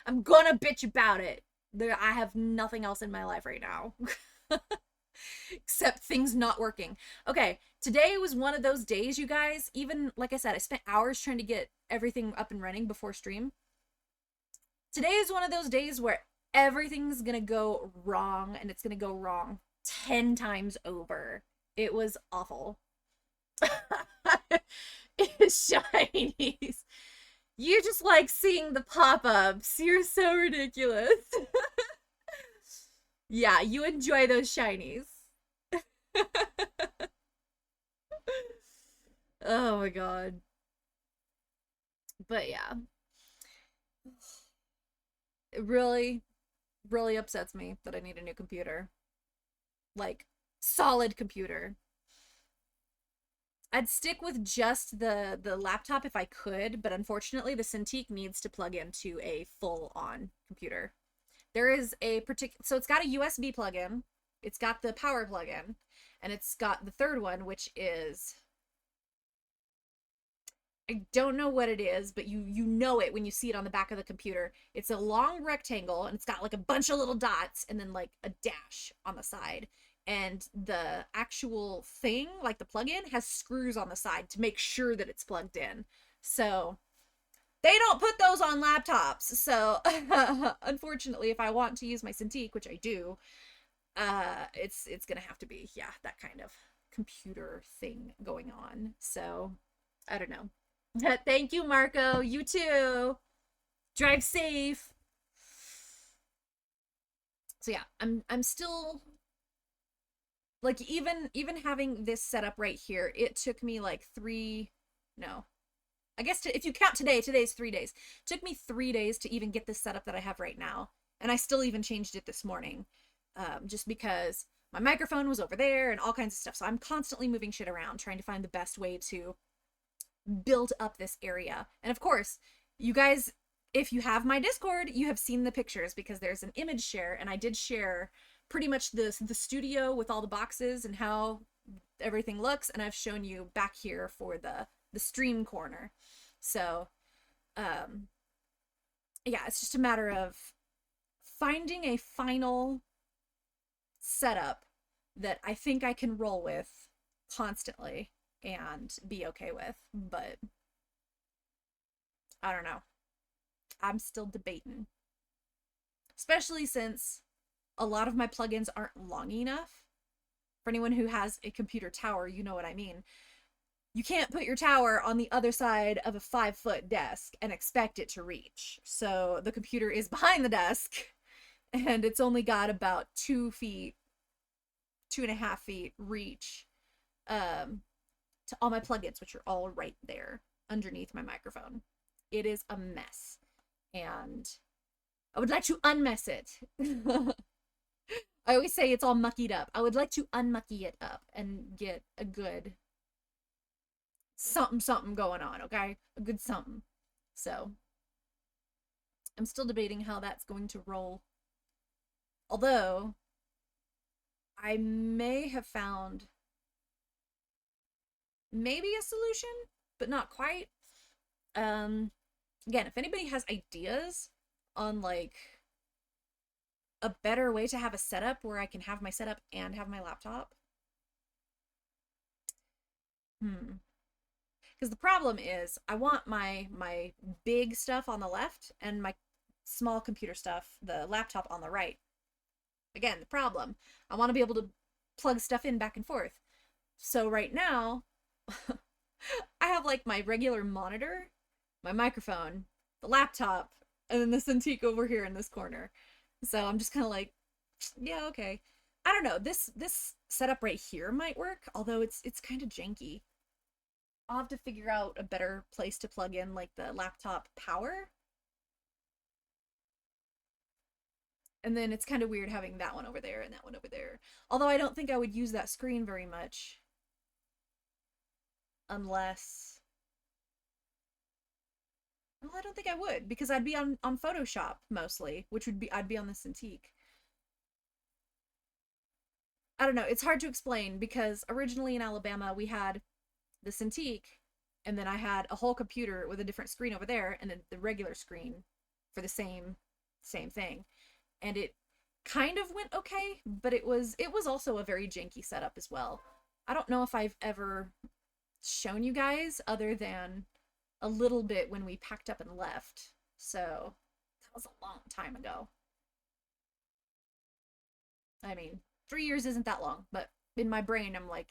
[SPEAKER 1] I'm gonna bitch about it. I have nothing else in my life right now. Except things not working. Okay, today was one of those days, you guys. Even, like I said, I spent hours trying to get everything up and running before stream. Today is one of those days where everything's gonna go wrong, and it's gonna go wrong 10 times over. It was awful. It's shinies. You just like seeing the pop-ups. You're so ridiculous. Yeah, you enjoy those shinies. Oh my god. But yeah. It really upsets me that I need a new computer. Like, solid computer. I'd stick with just the laptop if I could, but unfortunately the Cintiq needs to plug into a full-on computer. There is a particular, so it's got a USB plug-in, it's got the power plug-in, and it's got the third one, which is, I don't know what it is, but you know it when you see it on the back of the computer. It's a long rectangle, and it's got like a bunch of little dots, and then like a dash on the side. And the actual thing, like the plug-in, has screws on the side to make sure that it's plugged in. So they don't put those on laptops. So unfortunately, if I want to use my Cintiq, which I do, it's gonna have to be, yeah, that kind of computer thing going on. So I don't know. Thank you, Marco. You too. Drive safe. So yeah, I'm still, like, even having this set up right here, it took me like I guess if you count today's 3 days. It took me 3 days to even get this setup that I have right now. And I still even changed it this morning. Just because my microphone was over there and all kinds of stuff. So I'm constantly moving shit around, trying to find the best way to build up this area. And of course, you guys, if you have my Discord, you have seen the pictures because there's an image share, and I did share pretty much the studio with all the boxes and how everything looks, and I've shown you back here for the stream corner. So yeah, it's just a matter of finding a final setup that I think I can roll with constantly and be okay with, but I don't know. I'm still debating. Especially since a lot of my plugins aren't long enough. For anyone who has a computer tower, you know what I mean. You can't put your tower on the other side of a 5-foot desk and expect it to reach. So the computer is behind the desk, and it's only got about 2 feet, 2.5 feet reach to all my plugins, which are all right there underneath my microphone. It is a mess, and I would like to unmess it. I always say it's all muckied up. I would like to unmucky it up and get a good something going on, okay? A good something. So I'm still debating how that's going to roll. Although I may have found maybe a solution, but not quite. Again, if anybody has ideas on like a better way to have a setup where I can have my setup and have my laptop. Because the problem is I want my big stuff on the left and my small computer stuff, the laptop, on the right. Again, the problem, I want to be able to plug stuff in back and forth. So right now, I have like my regular monitor, my microphone, the laptop, and then the Cintiq over here in this corner. So I'm just kind of like, yeah, okay. I don't know. This setup right here might work, although it's kind of janky. I'll have to figure out a better place to plug in like the laptop power. And then it's kind of weird having that one over there and that one over there. Although I don't think I would use that screen very much. Unless... Well, I don't think I would, because I'd be on Photoshop mostly, which would be, I'd be on the Cintiq. I don't know, it's hard to explain, because originally in Alabama we had the Cintiq, and then I had a whole computer with a different screen over there, and then the regular screen for the same thing. And it kind of went okay, but it was also a very janky setup as well. I don't know if I've ever shown you guys other than a little bit when we packed up and left. So that was a long time ago. I mean, 3 years isn't that long, but in my brain I'm like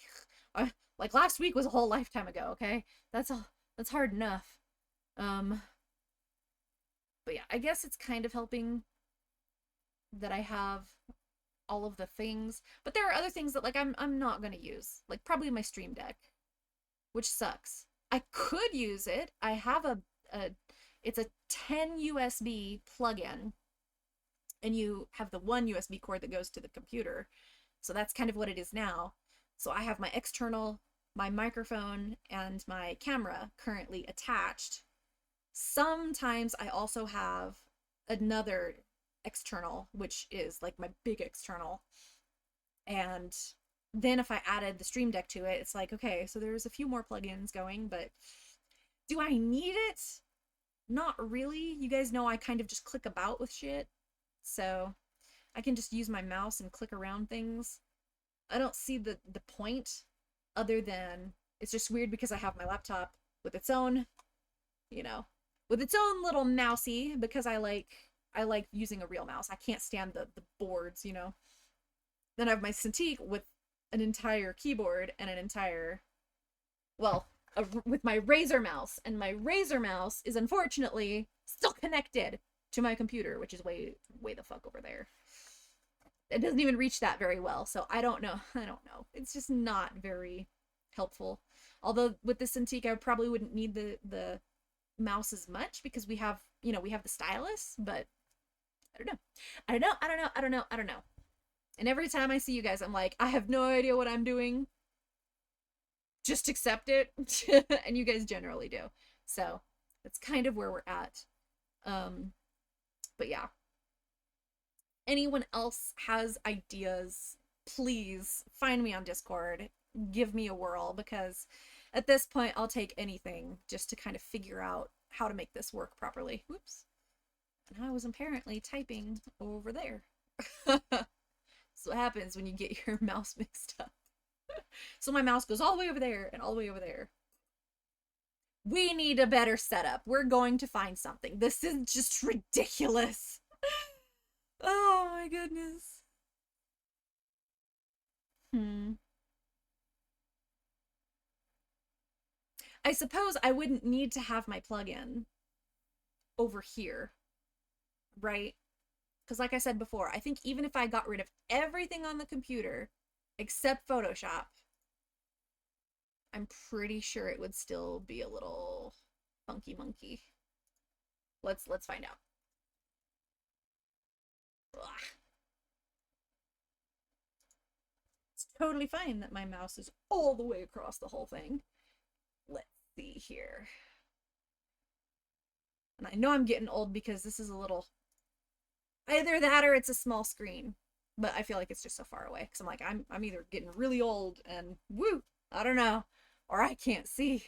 [SPEAKER 1] last week was a whole lifetime ago, okay? That's hard enough. But yeah, I guess it's kind of helping that I have all of the things, but there are other things that like I'm not gonna use, like probably my Stream Deck, which sucks. I could use it. I have it's a 10 USB plug-in, and you have the one USB cord that goes to the computer. So that's kind of what it is now. So I have my external, my microphone, and my camera currently attached. Sometimes I also have another external, which is like my big external. And then if I added the Stream Deck to it, it's like, okay, so there's a few more plugins going, but do I need it? Not really. You guys know I kind of just click about with shit, so I can just use my mouse and click around things. I don't see the point, other than it's just weird because I have my laptop with its own, with its own little mousey, because I like using a real mouse. I can't stand the boards, Then I have my Cintiq with an entire keyboard and an entire, well, with my Razer mouse, and my Razer mouse is unfortunately still connected to my computer, which is way the fuck over there. It doesn't even reach that very well, so I don't know. It's just not very helpful. Although with the Cintiq, I probably wouldn't need the mouse as much, because we have the stylus, but I don't know. And every time I see you guys, I'm like, I have no idea what I'm doing. Just accept it. And you guys generally do. So that's kind of where we're at. But yeah. Anyone else has ideas, please find me on Discord. Give me a whirl, because at this point I'll take anything just to kind of figure out how to make this work properly. Whoops. And I was apparently typing over there. So what happens when you get your mouse mixed up. So my mouse goes all the way over there and all the way over there. We need a better setup. We're going to find something. This is just ridiculous. Oh my goodness. I suppose I wouldn't need to have my plugin over here, right? Because like I said before, I think even if I got rid of everything on the computer except Photoshop, I'm pretty sure it would still be a little funky monkey. Let's find out. Ugh. It's totally fine that my mouse is all the way across the whole thing. Let's see here. And I know I'm getting old because this is a little... Either that or it's a small screen. But I feel like it's just so far away. Because I'm like, I'm either getting really old and woo, I don't know. Or I can't see.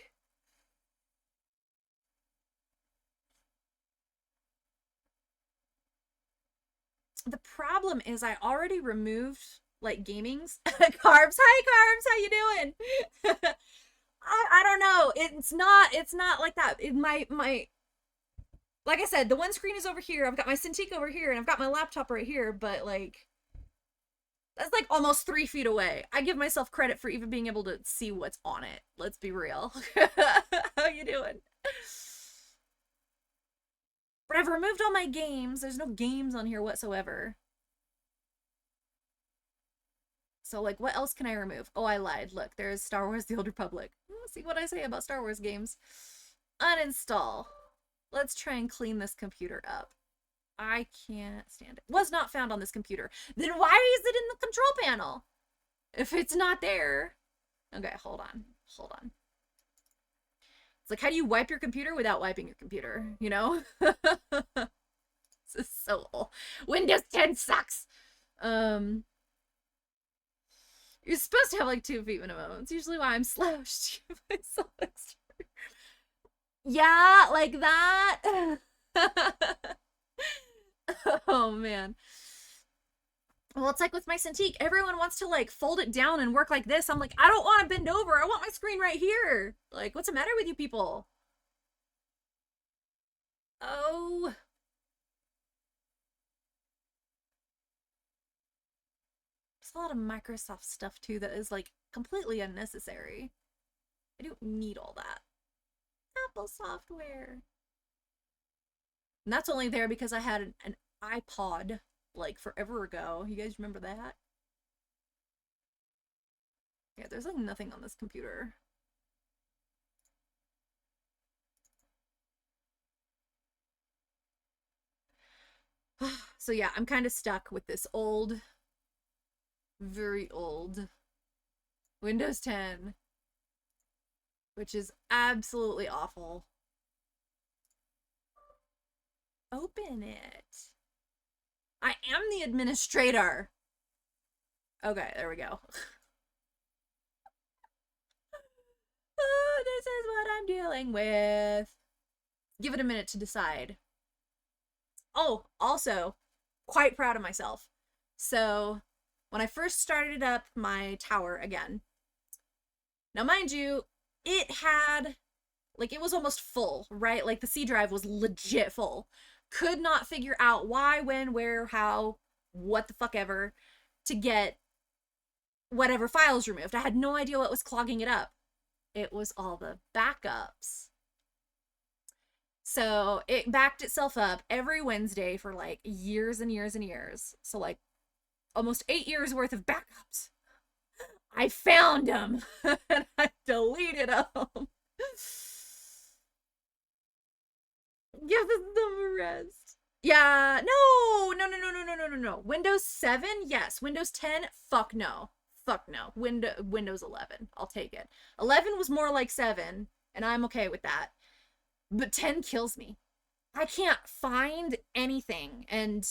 [SPEAKER 1] The problem is I already removed like gaming's Carbs. Hi Carbs, how you doing? I don't know. It's not like that. My like I said, the one screen is over here. I've got my Cintiq over here and I've got my laptop right here, but like that's like almost 3 feet away. I give myself credit for even being able to see what's on it. Let's be real. How you doing? But I've removed all my games. There's no games on here whatsoever. So, like, what else can I remove? Oh, I lied. Look, there's Star Wars The Old Republic. Let's see what I say about Star Wars games. Uninstall. Let's try and clean this computer up. I can't stand it. Was not found on this computer. Then why is it in the control panel? If it's not there. Okay, hold on. Hold on. It's like, how do you wipe your computer without wiping your computer? You know? This is so old. Windows 10 sucks. You're supposed to have like 2 feet minimum. It's usually why I'm slouched. Yeah, like that. Oh man. Well, it's like with my Cintiq. Everyone wants to like fold it down and work like this. I'm like, I don't want to bend over. I want my screen right here. Like, what's the matter with you people? Oh. There's a lot of Microsoft stuff too that is like completely unnecessary. I don't need all that. Apple software. And that's only there because I had an iPod like forever ago. You guys remember that? Yeah, there's like nothing on this computer. So yeah, I'm kind of stuck with this old, very old Windows 10, which is absolutely awful. Open it. I am the administrator. Okay, there we go. Oh, this is what I'm dealing with. Give it a minute to decide. Oh, also, quite proud of myself. So, when I first started up my tower again, now mind you, it had, like, it was almost full, right? Like, the C drive was legit full. Could not figure out why, when, where, how, what the fuck ever to get whatever files removed. I had no idea what was clogging it up. It was all the backups. So it backed itself up every Wednesday for like years and years and years. So like almost 8 years worth of backups. I found them and I deleted them. Give them a rest. Yeah, no. Windows 7, yes. Windows 10, fuck no. Fuck no. Windows 11, I'll take it. 11 was more like 7, and I'm okay with that. But 10 kills me. I can't find anything. And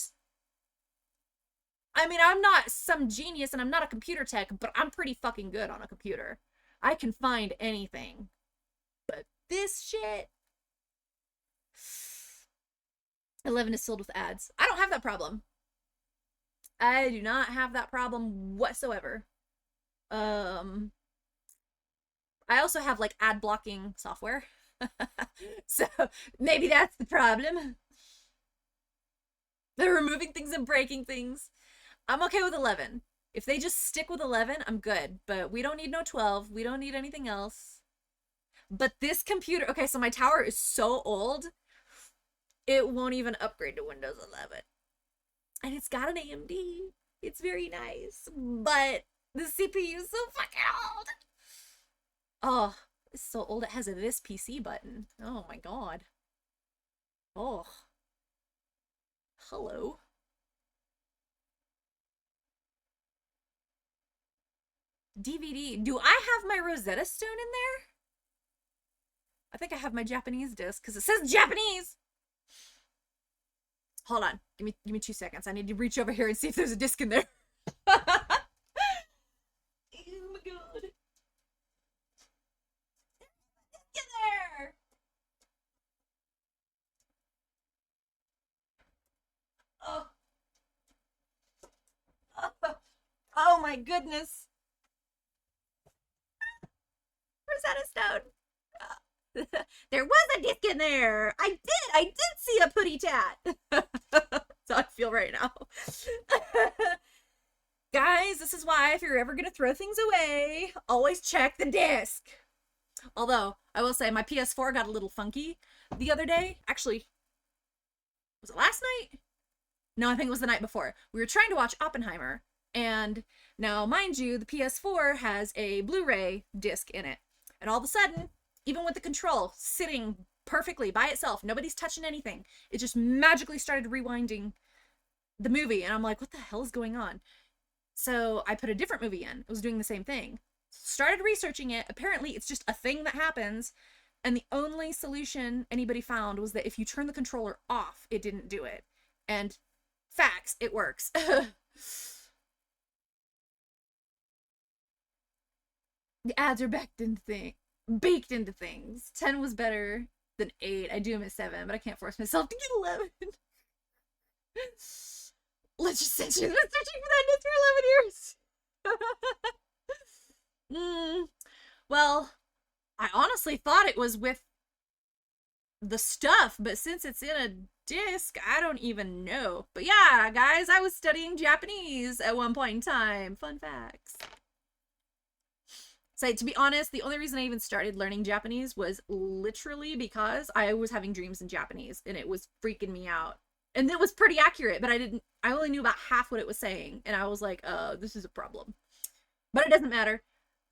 [SPEAKER 1] I mean, I'm not some genius and I'm not a computer tech, but I'm pretty fucking good on a computer. I can find anything. But this shit. 11 is filled with ads. I don't have that problem. I do not have that problem whatsoever. I also have like ad blocking software. So maybe that's the problem. They're removing things and breaking things. I'm okay with 11. If they just stick with 11, I'm good. But we don't need no 12. We don't need anything else. But this computer, okay, so my tower is so old, it won't even upgrade to Windows 11. And it's got an AMD. It's very nice. But the CPU is so fucking old. Oh, it's so old it has a this PC button. Oh my god. Oh. Hello. DVD. Do I have my Rosetta Stone in there? I think I have my Japanese disc because it says Japanese. Hold on. Give me 2 seconds. I need to reach over here and see if there's a disc in there. Oh my god. Get there. Oh. Oh my goodness. Rosetta Stone. There was a disc in there. I did see a putty tat. So I feel right now. Guys, this is why if you're ever gonna throw things away, always check the disc. Although, I will say my PS4 got a little funky the other day. Actually, was it last night? No, I think it was the night before. We were trying to watch Oppenheimer, and now, mind you, the PS4 has a Blu-ray disc in it. And all of a sudden, even with the control sitting perfectly by itself, nobody's touching anything, it just magically started rewinding the movie. And I'm like, what the hell is going on? So I put a different movie in. It was doing the same thing. Started researching it. Apparently, it's just a thing that happens. And the only solution anybody found was that if you turn the controller off, it didn't do it. And facts, it works. The ads are baked into things. 10 was better than 8. I do miss 7, but I can't force myself to get 11. Let's just sit here. Let's searching for that disc for 11 years. Well, I honestly thought it was with the stuff, but since it's in a disc, I don't even know. But yeah, guys, I was studying Japanese at one point in time. Fun facts. So to be honest, the only reason I even started learning Japanese was literally because I was having dreams in Japanese and it was freaking me out. And it was pretty accurate, but I only knew about half what it was saying. And I was like, this is a problem. But it doesn't matter.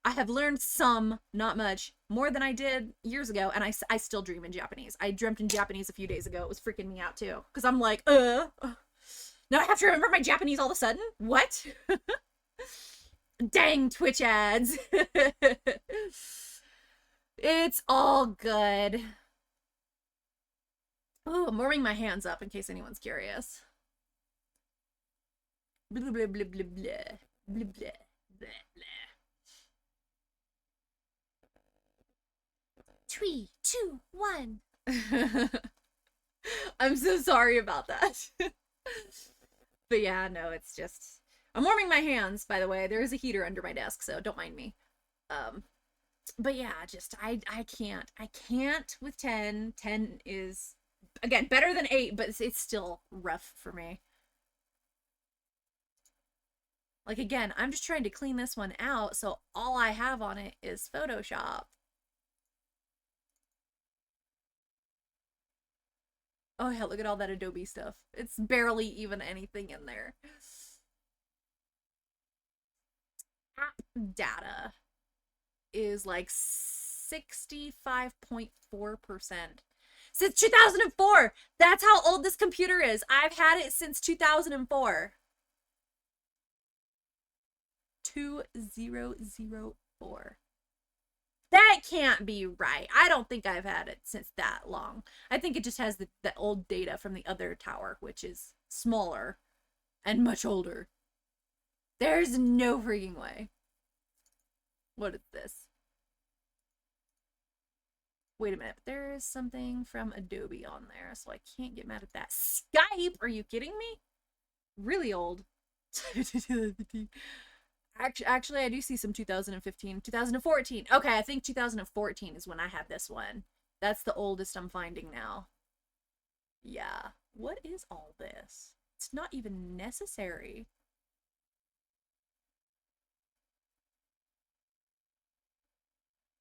[SPEAKER 1] I have learned some, not much, more than I did years ago. And I still dream in Japanese. I dreamt in Japanese a few days ago. It was freaking me out too. Because I'm like, now I have to remember my Japanese all of a sudden? What? Dang Twitch ads. It's all good. Oh, I'm warming my hands up in case anyone's curious. Blah, blah, blah, blah, blah. Blah, blah, blah, blah. 3, 2, 1. I'm so sorry about that. But yeah, no, it's just... I'm warming my hands, by the way. There is a heater under my desk, so don't mind me. But yeah, just, I can't with 10. 10 is, again, better than 8, but it's still rough for me. Like, again, I'm just trying to clean this one out, so all I have on it is Photoshop. Oh yeah, look at all that Adobe stuff. It's barely even anything in there. App data is like 65.4%. Since 2004! That's how old this computer is. I've had it since 2004. 2004. That can't be right. I don't think I've had it since that long. I think it just has the old data from the other tower, which is smaller and much older. There's no freaking way. What is this? Wait a minute. There is something from Adobe on there, so I can't get mad at that. Skype? Are you kidding me? Really old. Actually, I do see some 2015, 2014. Okay, I think 2014 is when I had this one. That's the oldest I'm finding now. Yeah. What is all this? It's not even necessary.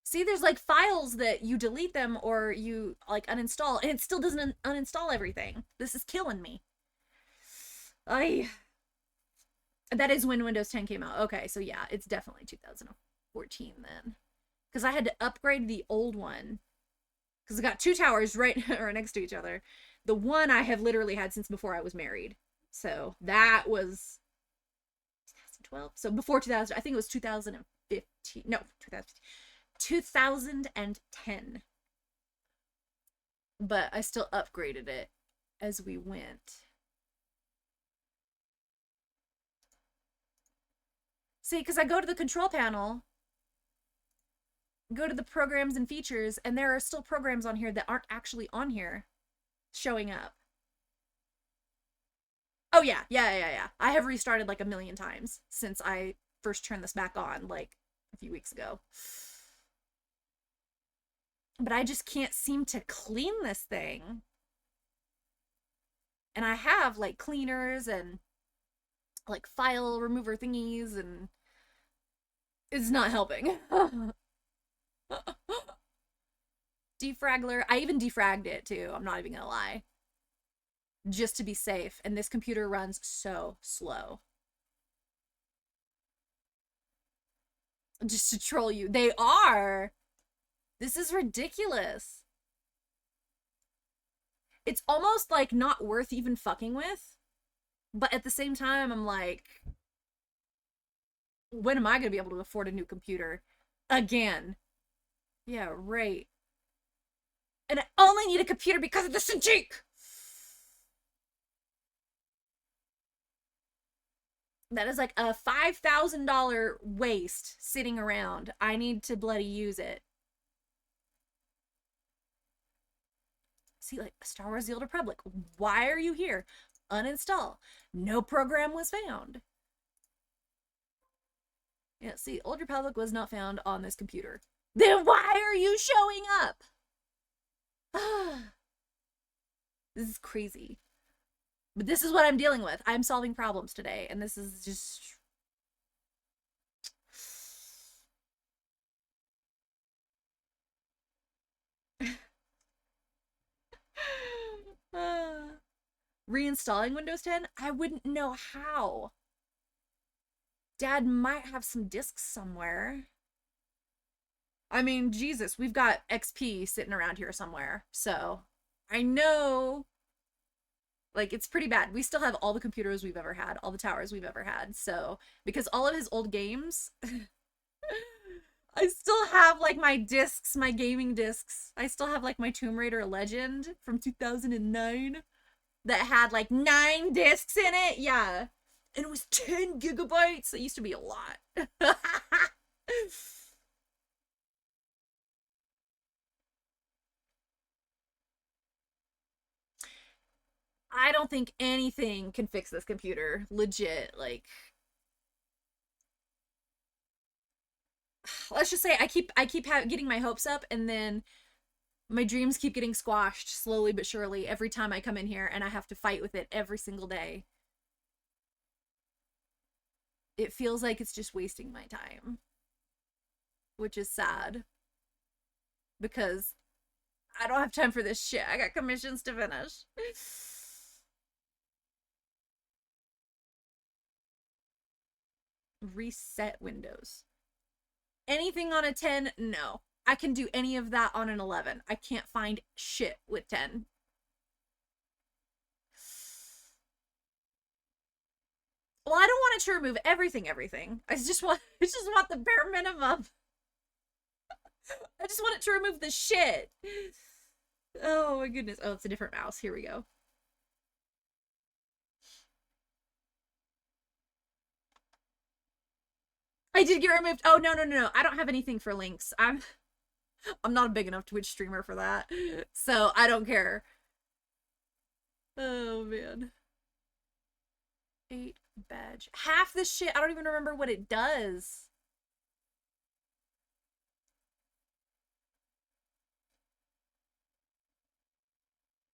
[SPEAKER 1] See, there's like files that you delete them or you like uninstall, and it still doesn't uninstall everything. This is killing me. That is when Windows 10 came out. Okay, so yeah, it's definitely 2014 then. Because I had to upgrade the old one. Because I got two towers right or next to each other. The one I have literally had since before I was married. So that was 2012. So before 2000, I think it was 2015. No, 2010. But I still upgraded it as we went. See, because I go to the control panel, go to the programs and features, and there are still programs on here that aren't actually on here showing up. Oh, yeah. I have restarted like a million times since I first turned this back on like a few weeks ago. But I just can't seem to clean this thing. And I have like cleaners and like file remover thingies, and it's not helping. Defraggler. I even defragged it too. I'm not even gonna lie. Just to be safe. And this computer runs so slow. Just to troll you. They are. This is ridiculous. It's almost like not worth even fucking with. But at the same time, I'm like, when am I going to be able to afford a new computer? Again. Yeah, right. And I only need a computer because of the Cintiq! That is like a $5,000 waste sitting around. I need to bloody use it. See, like, Star Wars The Old Republic. Why are you here? Uninstall. No program was found. Yeah, see, Old Republic was not found on this computer. Then why are you showing up? This is crazy. But this is what I'm dealing with. I'm solving problems today, and this is just... Reinstalling Windows 10? I wouldn't know how. Dad might have some discs somewhere. I mean, Jesus, we've got XP sitting around here somewhere. So, I know, like, it's pretty bad. We still have all the computers we've ever had, all the towers we've ever had. So, because all of his old games, I still have, like, my discs, my gaming discs. I still have, like, my Tomb Raider Legend from 2009 that had, like, 9 discs in it. Yeah. And it was 10 gigabytes. It used to be a lot. I don't think anything can fix this computer. Legit, like... Let's just say I keep getting my hopes up, and then my dreams keep getting squashed slowly but surely every time I come in here, and I have to fight with it every single day. It feels like it's just wasting my time, which is sad, because I don't have time for this shit. I got commissions to finish. Reset Windows. Anything on a 10? No. I can do any of that on an 11. I can't find shit with 10. Well, I don't want it to remove everything. I just want the bare minimum. I just want it to remove the shit. Oh my goodness. Oh, it's a different mouse. Here we go. I did get removed. Oh, no, no, no, no. I don't have anything for links. I'm not a big enough Twitch streamer for that. So I don't care. Oh man. 8 badge. Half the shit. I don't even remember what it does.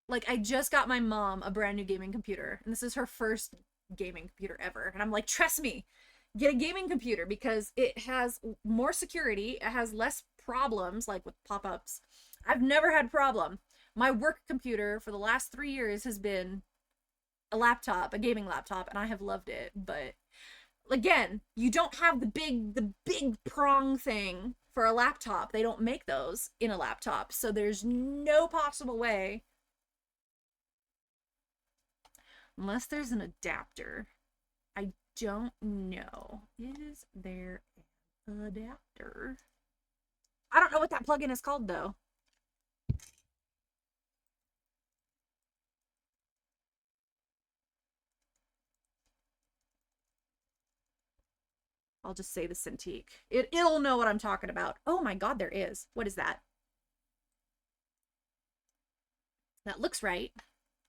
[SPEAKER 1] Like, I just got my mom a brand new gaming computer, and this is her first gaming computer ever. And I'm like, trust me, get a gaming computer because it has more security, it has less problems, like with pop-ups. I've never had a problem. My work computer for the last 3 years has been a laptop, a gaming laptop, and I have loved it. But again, you don't have the big prong thing for a laptop. They don't make those in a laptop, so there's no possible way. Unless there's an adapter. I don't know. Is there an adapter? I don't know what that plugin is called, though. I'll just say the Cintiq. It'll know what I'm talking about. Oh my god, there is. What is that? That looks right.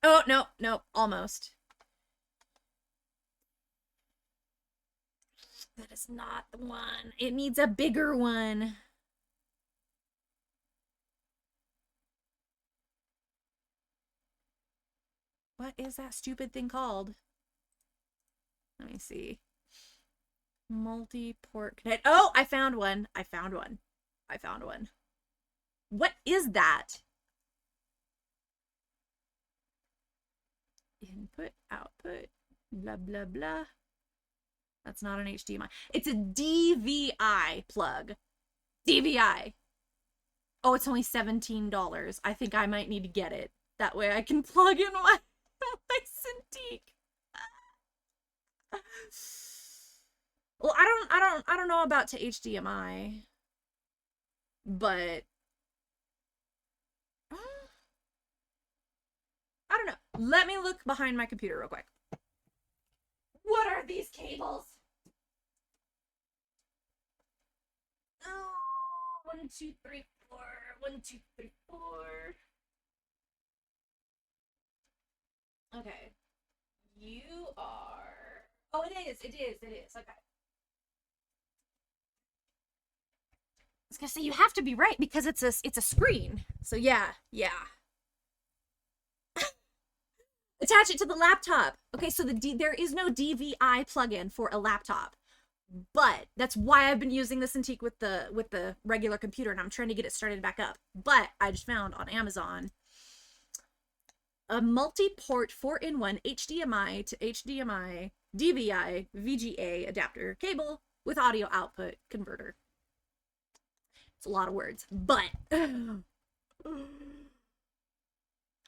[SPEAKER 1] Oh, no, no, almost. That is not the one. It needs a bigger one. What is that stupid thing called? Let me see. Multi-port connect. Oh, I found one. I found one. I found one. What is that? Input, output, blah, blah, blah. That's not an HDMI. It's a DVI plug. DVI. Oh, it's only $17. I think I might need to get it. That way I can plug in my Cintiq. Well, I don't know about to HDMI, but I don't know. Let me look behind my computer real quick. What are these cables? Oh, 1, 2, 3, 4. 1, 2, 3, 4. Okay. You are. Oh, it is. It is. It is. Okay. I was gonna say you have to be right because it's a screen. So yeah, yeah. Attach it to the laptop. Okay, so there is no DVI plugin for a laptop, but that's why I've been using the Cintiq with the regular computer, and I'm trying to get it started back up. But I just found on Amazon a multi-port 4-in-1 HDMI to HDMI DVI VGA adapter cable with audio output converter. It's a lot of words, but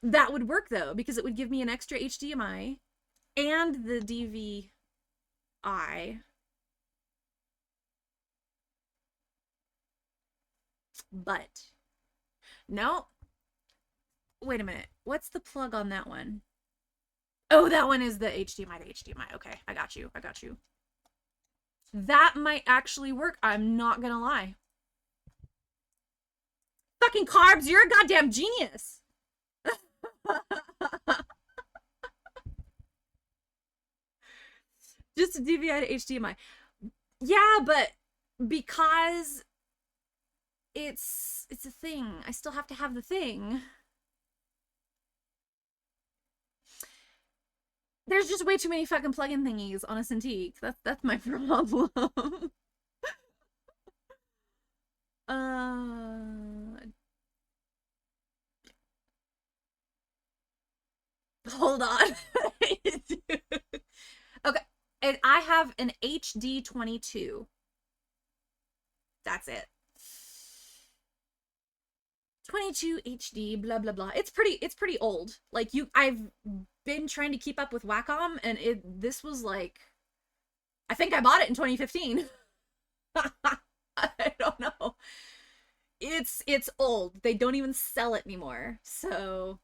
[SPEAKER 1] that would work though, because it would give me an extra HDMI and the DVI. But no. Wait a minute. What's the plug on that one? Oh, that one is the HDMI to HDMI. Okay, I got you. I got you. That might actually work. I'm not gonna lie. Fucking Carbs, you're a goddamn genius. Just a DVI to HDMI. Yeah, but because it's a thing. I still have to have the thing. There's just way too many fucking plug-in thingies on a Cintiq. That's my problem. Hold on. Okay, and I have an HD22. That's it. 22 HD, blah blah blah. It's pretty old. Like I've been trying to keep up with Wacom, and this was like, I think I bought it in 2015. I don't know. it's old. They don't even sell it anymore. So,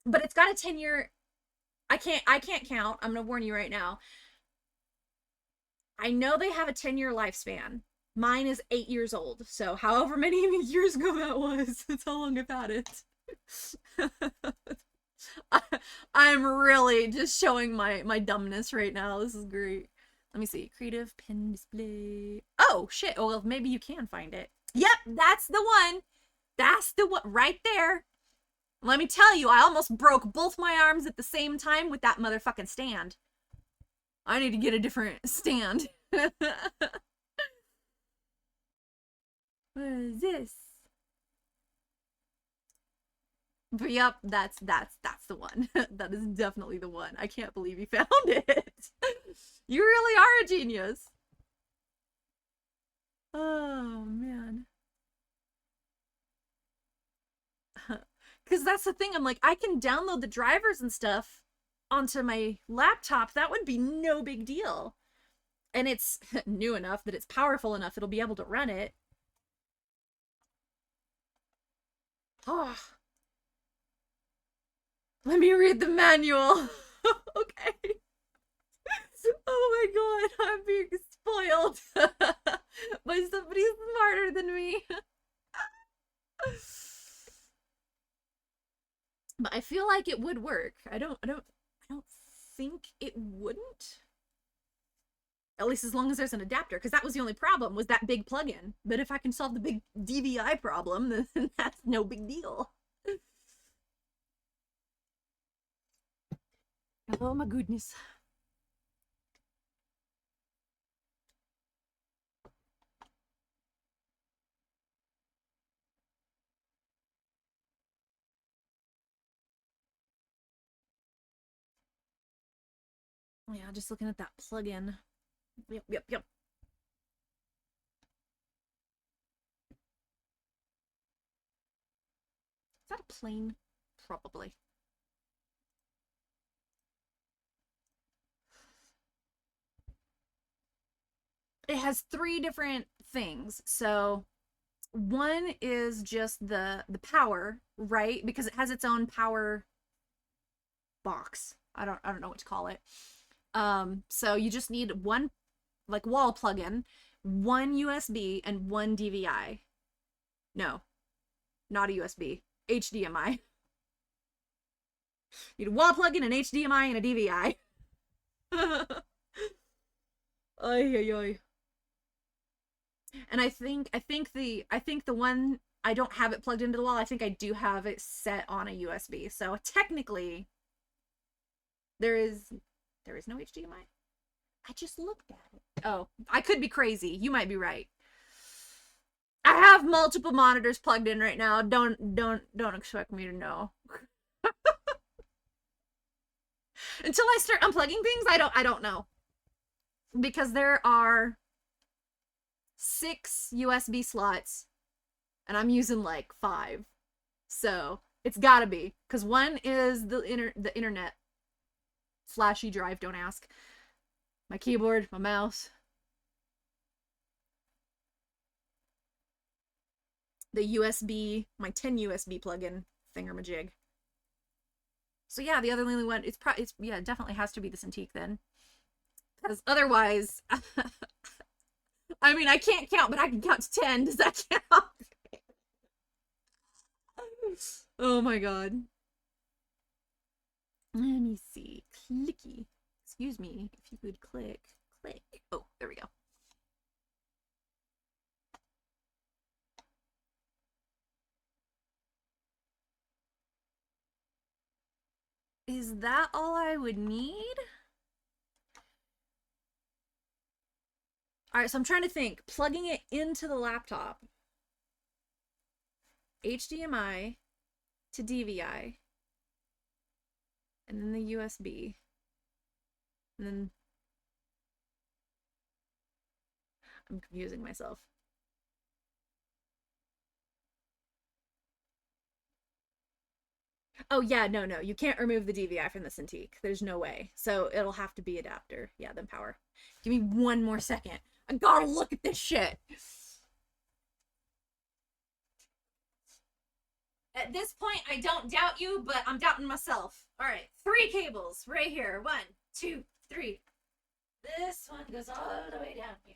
[SPEAKER 1] but it's got a 10-year. I can't count. I'm gonna warn you right now. I know they have a 10-year lifespan. Mine is 8 years old. So however many years ago that was, that's how long I've had it. I'm really just showing my dumbness right now. This is great. Let me see. Creative pin display. Oh, shit. Oh, well, maybe you can find it. Yep, that's the one. That's the one right there. Let me tell you, I almost broke both my arms at the same time with that motherfucking stand. I need to get a different stand. What is this? But yep, that's the one. That is definitely the one. I can't believe you found it. You really are a genius. Oh man. Because that's the thing, I'm like, I can download the drivers and stuff onto my laptop. That would be no big deal. And it's new enough that it's powerful enough it'll be able to run it. Oh. Let me read the manual. Okay. Oh my god, I'm being spoiled by somebody smarter than me. But I feel like it would work. I don't think it wouldn't. At least as long as there's an adapter, because that was the only problem, was that big plug-in. But if I can solve the big DVI problem, then that's no big deal. Oh my goodness. Yeah, just looking at that plug-in. Yep. Is that a plane? Probably. It has 3 different things. So one is just the power, right? Because it has its own power box. I don't know what to call it. So you just need one like wall plug-in, one USB, and one DVI. No, not a USB. HDMI. You need a wall plug-in, an HDMI, and a DVI. Ay, ay, ay. And I think the one, I don't have it plugged into the wall. I think I do have it set on a USB. So technically there is no HDMI. I just looked at it. Oh, I could be crazy. You might be right. I have multiple monitors plugged in right now. Don't expect me to know. Until I start unplugging things, I don't know. Because there are 6 USB slots and I'm using like 5. So, it's got to be, cuz one is the internet flashy drive, don't ask. My keyboard, my mouse, the USB, my 10 USB plug-in thingamajig. So yeah, the other only one, it's yeah, it definitely has to be the Cintiq then. Because otherwise, I mean, I can't count, but I can count to 10. Does that count? Oh my god. Let me see. Clicky. Excuse me, if you could click. Oh, there we go. Is that all I would need? All right, so I'm trying to think. Plugging it into the laptop. HDMI to DVI. And then the USB. And then I'm confusing myself. Oh yeah, no, you can't remove the DVI from the Cintiq. There's no way. So it'll have to be adapter. Yeah, then power. Give me one more second. I gotta look at this shit. At this point, I don't doubt you, but I'm doubting myself. All right, 3 cables right here. 1, 2, 3. This one goes all the way down here.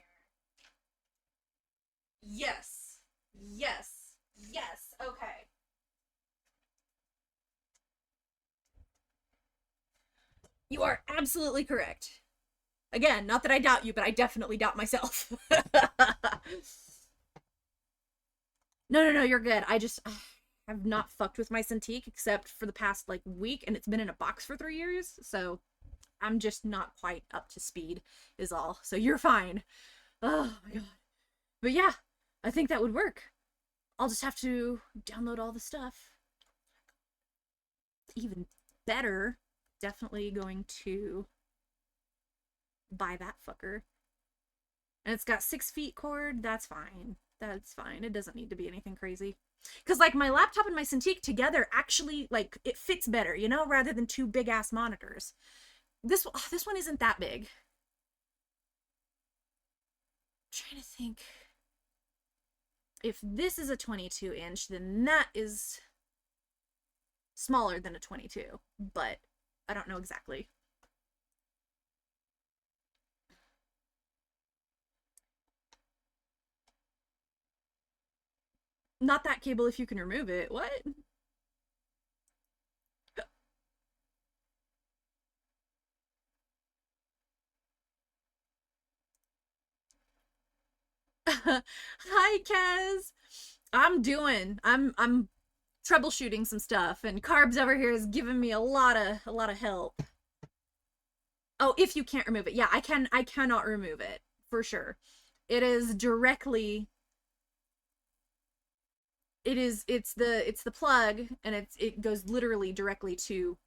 [SPEAKER 1] Yes. Yes. Yes. Okay. You are absolutely correct. Again, not that I doubt you, but I definitely doubt myself. No, you're good. I have not fucked with my Cintiq except for the past like week, and it's been in a box for 3 years, so I'm just not quite up to speed is all. So you're fine. Oh my god. But yeah, I think that would work. I'll just have to download all the stuff. Even better, definitely going to buy that fucker. And it's got 6 feet cord. That's fine. That's fine. It doesn't need to be anything crazy. Because, like, my laptop and my Cintiq together actually, like, it fits better, you know, rather than 2 big-ass monitors. This one isn't that big. I'm trying to think. If this is a 22-inch, then that is smaller than a 22. But I don't know exactly. Not that cable if you can remove it. What? Hi, Kaz. I'm troubleshooting some stuff, and Carbs over here is giving me a lot of help. Oh, if you can't remove it. Yeah, I cannot remove it for sure. It is directly it's the plug, and it goes literally directly to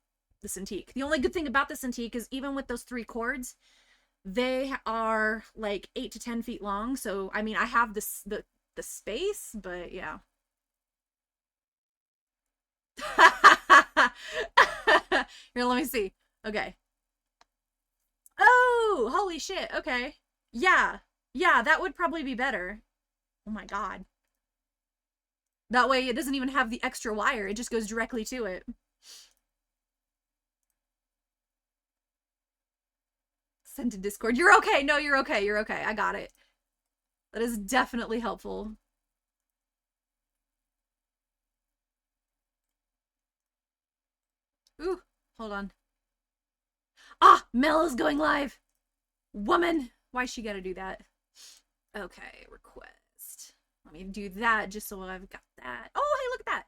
[SPEAKER 1] the Cintiq. The only good thing about the Cintiq is even with those 3 cords, they are like 8 to 10 feet long. So I mean, I have the space, but yeah. Here, let me see. Okay. Oh, holy shit. Okay. Yeah. Yeah, that would probably be better. Oh my god. That way it doesn't even have the extra wire. It just goes directly to it. Send to Discord. You're okay. No, you're okay. You're okay. I got it. That is definitely helpful. Ooh, hold on. Ah, Mel is going live. Woman, why she gotta do that? Okay, request. Let me do that just so I've got that. Oh, hey, look at that.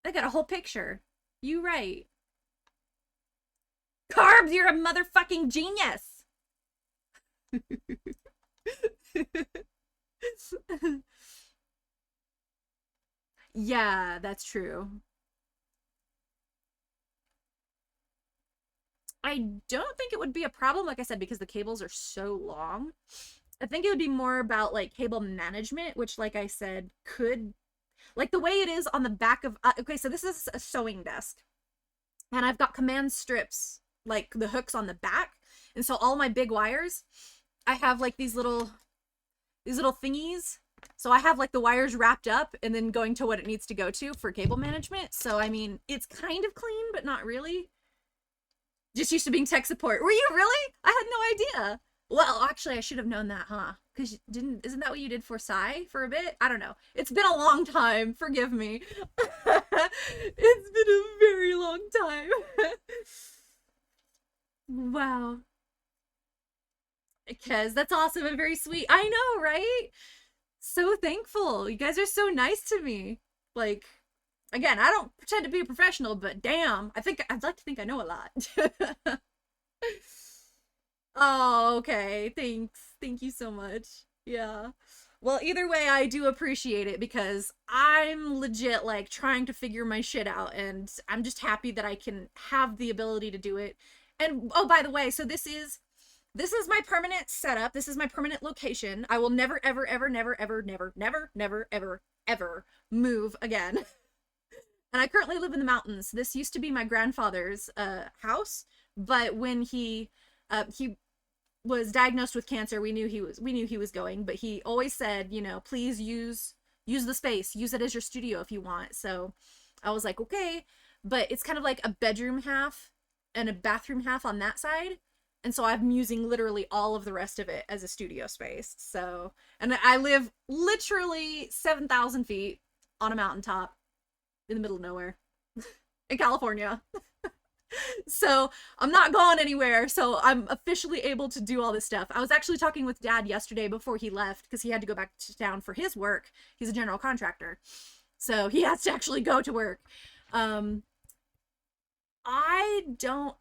[SPEAKER 1] I got a whole picture. You right. Carbs, you're a motherfucking genius. Yeah, that's true. I don't think it would be a problem, like I said, because the cables are so long. I think it would be more about like cable management, which, like I said, could, like the way it is on the back of, okay, so this is a sewing desk, and I've got command strips, like the hooks on the back, and so all my big wires, I have like these little thingies. So I have like the wires wrapped up and then going to what it needs to go to for cable management. So I mean, it's kind of clean, but not really. Just used to being tech support. Were you really? I had no idea. Well, actually, I should have known that, huh? Because isn't that what you did for Psy for a bit? I don't know. It's been a long time. Forgive me. It's been a very long time. Wow. Because that's awesome and very sweet. I know, right? So thankful. You guys are so nice to me. Like, again, I don't pretend to be a professional, but damn, I'd like to think I know a lot. Oh, okay. Thanks. Thank you so much. Yeah. Well, either way, I do appreciate it because I'm legit like trying to figure my shit out, and I'm just happy that I can have the ability to do it. And oh, by the way, so this is my permanent setup. This is my permanent location. I will never, ever, ever, never, ever, never, never, never, ever, ever move again. And I currently live in the mountains. This used to be my grandfather's house, but when he was diagnosed with cancer, we knew he was going, but he always said, you know, please use use the space, use it as your studio if you want. So I was like, okay, but it's kind of like a bedroom half and a bathroom half on that side. And so I'm using literally all of the rest of it as a studio space. So, and I live literally 7,000 feet on a mountaintop in the middle of nowhere in California. So I'm not going anywhere. So I'm officially able to do all this stuff. I was actually talking with Dad yesterday before he left because he had to go back to town for his work. He's a general contractor. So he has to actually go to work. I don't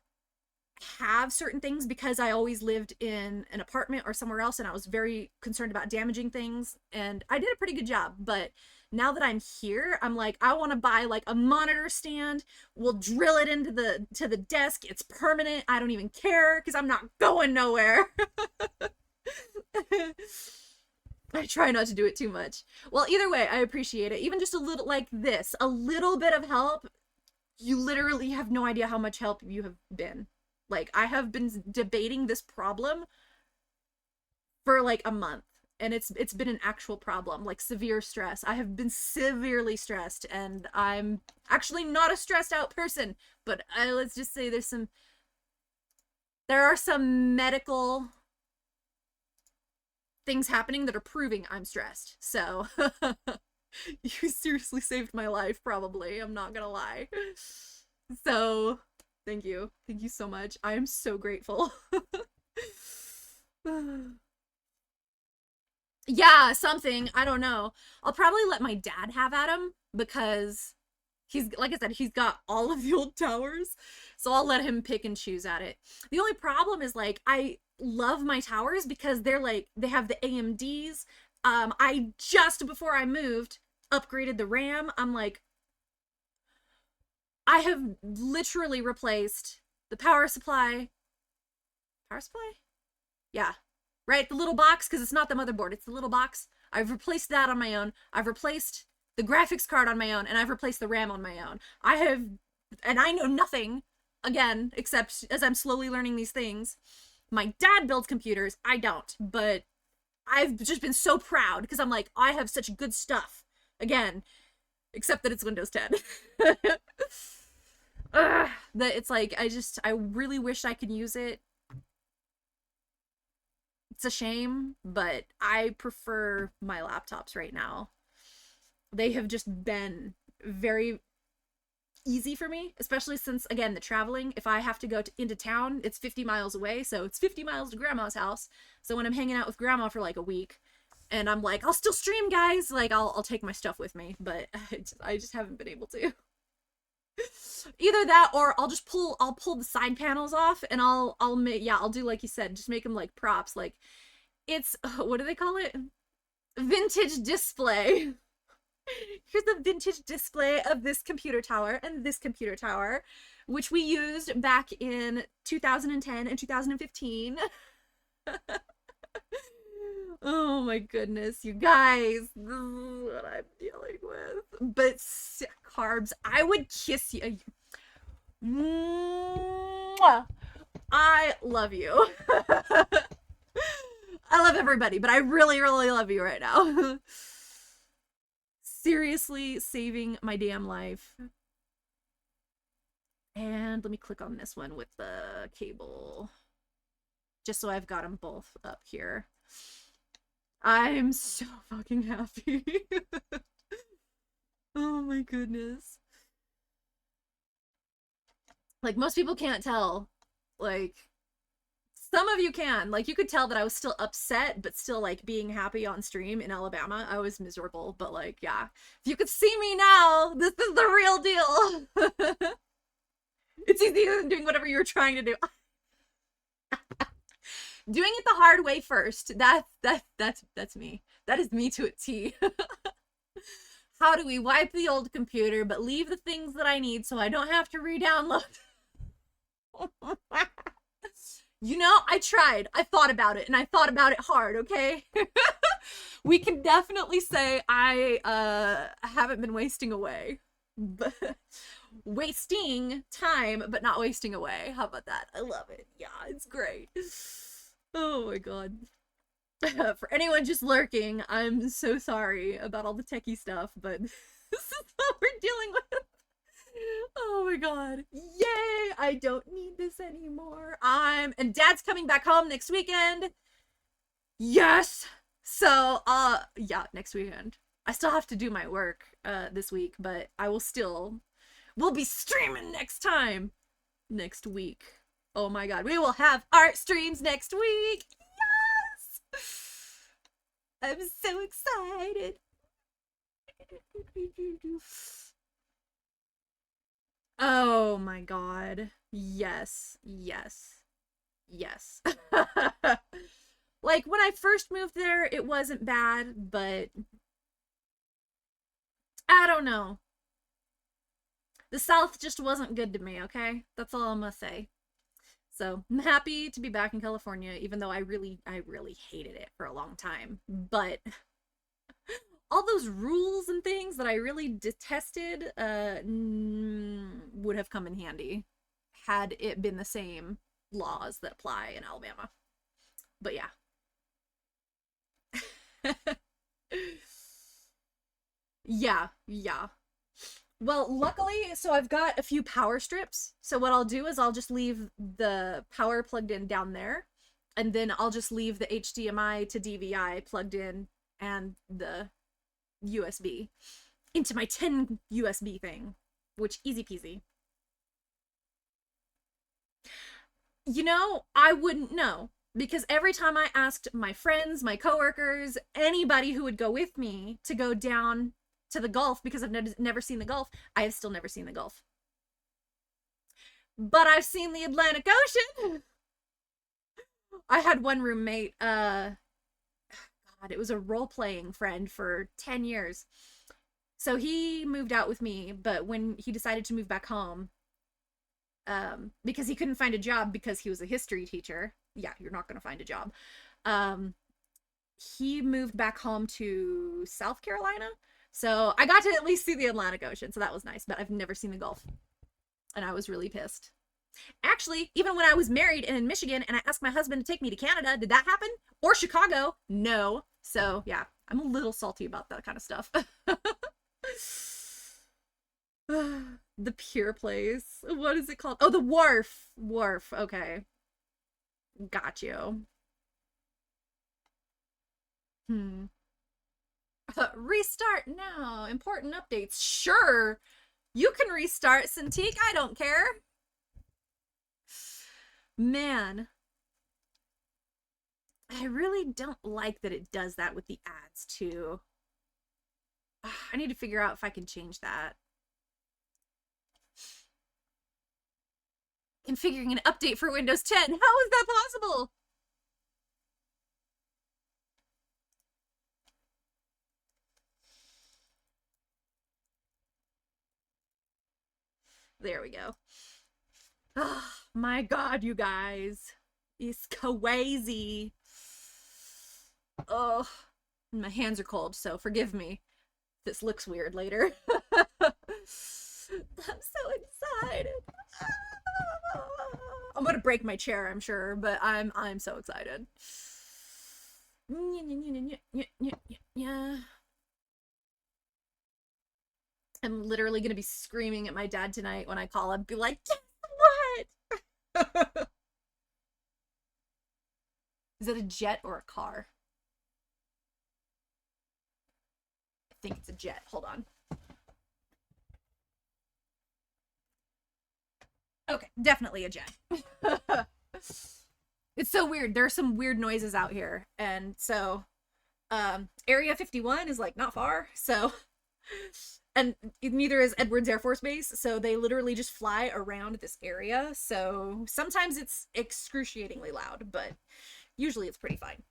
[SPEAKER 1] have certain things because I always lived in an apartment or somewhere else, and I was very concerned about damaging things, and I did a pretty good job. But now that I'm here, I'm like, I want to buy like a monitor stand. We'll drill it into the desk. It's permanent. I don't even care because I'm not going nowhere. I try not to do it too much. Well, either way, I appreciate it. Even just a little like this, a little bit of help. You literally have no idea how much help you have been. Like, I have been debating this problem for like a month, and it's been an actual problem, like severe stress. I have been severely stressed, and I'm actually not a stressed out person, but let's just say there are some medical things happening that are proving I'm stressed. So you seriously saved my life, probably. I'm not gonna lie. So thank you. Thank you so much. I am so grateful. Yeah, something. I don't know. I'll probably let my dad have at him because he's, like I said, he's got all of the old towers. So I'll let him pick and choose at it. The only problem is, like, I love my towers because they're like, they have the AMDs. I just before I moved upgraded the RAM. I'm like, I have literally replaced the power supply. Power supply? Yeah. Right? The little box, because it's not the motherboard, it's the little box. I've replaced that on my own. I've replaced the graphics card on my own, and I've replaced the RAM on my own. And I know nothing, again, except as I'm slowly learning these things. My dad builds computers, I don't, but I've just been so proud, because I'm like, I have such good stuff. Again, except that it's Windows 10. That it's like, I really wish I could use it. It's a shame, but I prefer my laptops right now. They have just been very easy for me, especially since, again, the traveling. If I have to go into town, it's 50 miles away, so it's 50 miles to grandma's house. So when I'm hanging out with grandma for like a week, and I'm like, I'll still stream, guys, like I'll take my stuff with me, but I just haven't been able to. Either that, or I'll pull the side panels off, and I'll do like you said, just make them like props. Like, it's, what do they call it? Vintage display. Here's the vintage display of this computer tower and this computer tower, which we used back in 2010 and 2015. Oh my goodness, you guys, this is what I'm dealing with. But carbs, I would kiss you. Mwah. I love you. I love everybody, but I really, really love you right now. Seriously saving my damn life. And let me click on this one with the cable, just so I've got them both up here. I'm so fucking happy. Oh my goodness. Like, most people can't tell. Like, some of you can. Like, you could tell that I was still upset, but still, like, being happy on stream in Alabama. I was miserable, but, like, yeah. If you could see me now, this is the real deal. It's easier than doing whatever you were trying to do. Doing it the hard way first. That's me. That is me to a T. How do we wipe the old computer but leave the things that I need so I don't have to re-download? You know, I tried. I thought about it, and I thought about it hard, okay? We can definitely say I haven't been wasting away. But wasting time, but not wasting away. How about that? I love it. Yeah, it's great. Oh my god. For anyone just lurking, I'm so sorry about all the techie stuff, but this is what we're dealing with. Oh my god. Yay! I don't need this anymore. And Dad's coming back home next weekend. Yes! So, yeah, next weekend. I still have to do my work, this week, but we'll be streaming next week. Oh my god, we will have art streams next week! Yes! I'm so excited. Oh my god. Yes. Yes. Yes. Like, when I first moved there, it wasn't bad, but I don't know. The South just wasn't good to me, okay? That's all I'm gonna say. So, I'm happy to be back in California, even though I really hated it for a long time. But all those rules and things that I really detested would have come in handy had it been the same laws that apply in Alabama. But yeah. Yeah, yeah. Well, luckily, so I've got a few power strips. So what I'll do is I'll just leave the power plugged in down there, and then I'll just leave the HDMI to DVI plugged in and the USB into my 10 USB thing, which easy peasy. You know, I wouldn't know, because every time I asked my friends, my coworkers, anybody who would go with me to go down to the Gulf, because I've never seen the Gulf, I have still never seen the Gulf. But I've seen the Atlantic Ocean. I had one roommate, God, it was a role-playing friend for 10 years. So he moved out with me, but when he decided to move back home, because he couldn't find a job because he was a history teacher. Yeah, you're not going to find a job. He moved back home to South Carolina. So I got to at least see the Atlantic Ocean. So that was nice, but I've never seen the Gulf. And I was really pissed. Actually, even when I was married and in Michigan and I asked my husband to take me to Canada, did that happen? Or Chicago? No. So yeah, I'm a little salty about that kind of stuff. The Pure Place. What is it called? Oh, the Wharf. Wharf. Okay. Got you. Restart now. Important updates. Sure. You can restart, Cintiq. I don't care. Man. I really don't like that it does that with the ads, too. I need to figure out if I can change that. Configuring an update for Windows 10. How is that possible? There we go. Oh my god, you guys. It's crazy. Oh, my hands are cold, so forgive me. This looks weird later. I'm so excited. I'm gonna break my chair, I'm sure, but I'm so excited. Yeah. I'm literally gonna be screaming at my dad tonight when I call him, be like, guess what? Is it a jet or a car? I think it's a jet. Hold on. Okay, definitely a jet. It's so weird. There are some weird noises out here. And so, Area 51 is like not far. So, and neither is Edwards Air Force Base. So they literally just fly around this area. So sometimes it's excruciatingly loud, but usually it's pretty fine.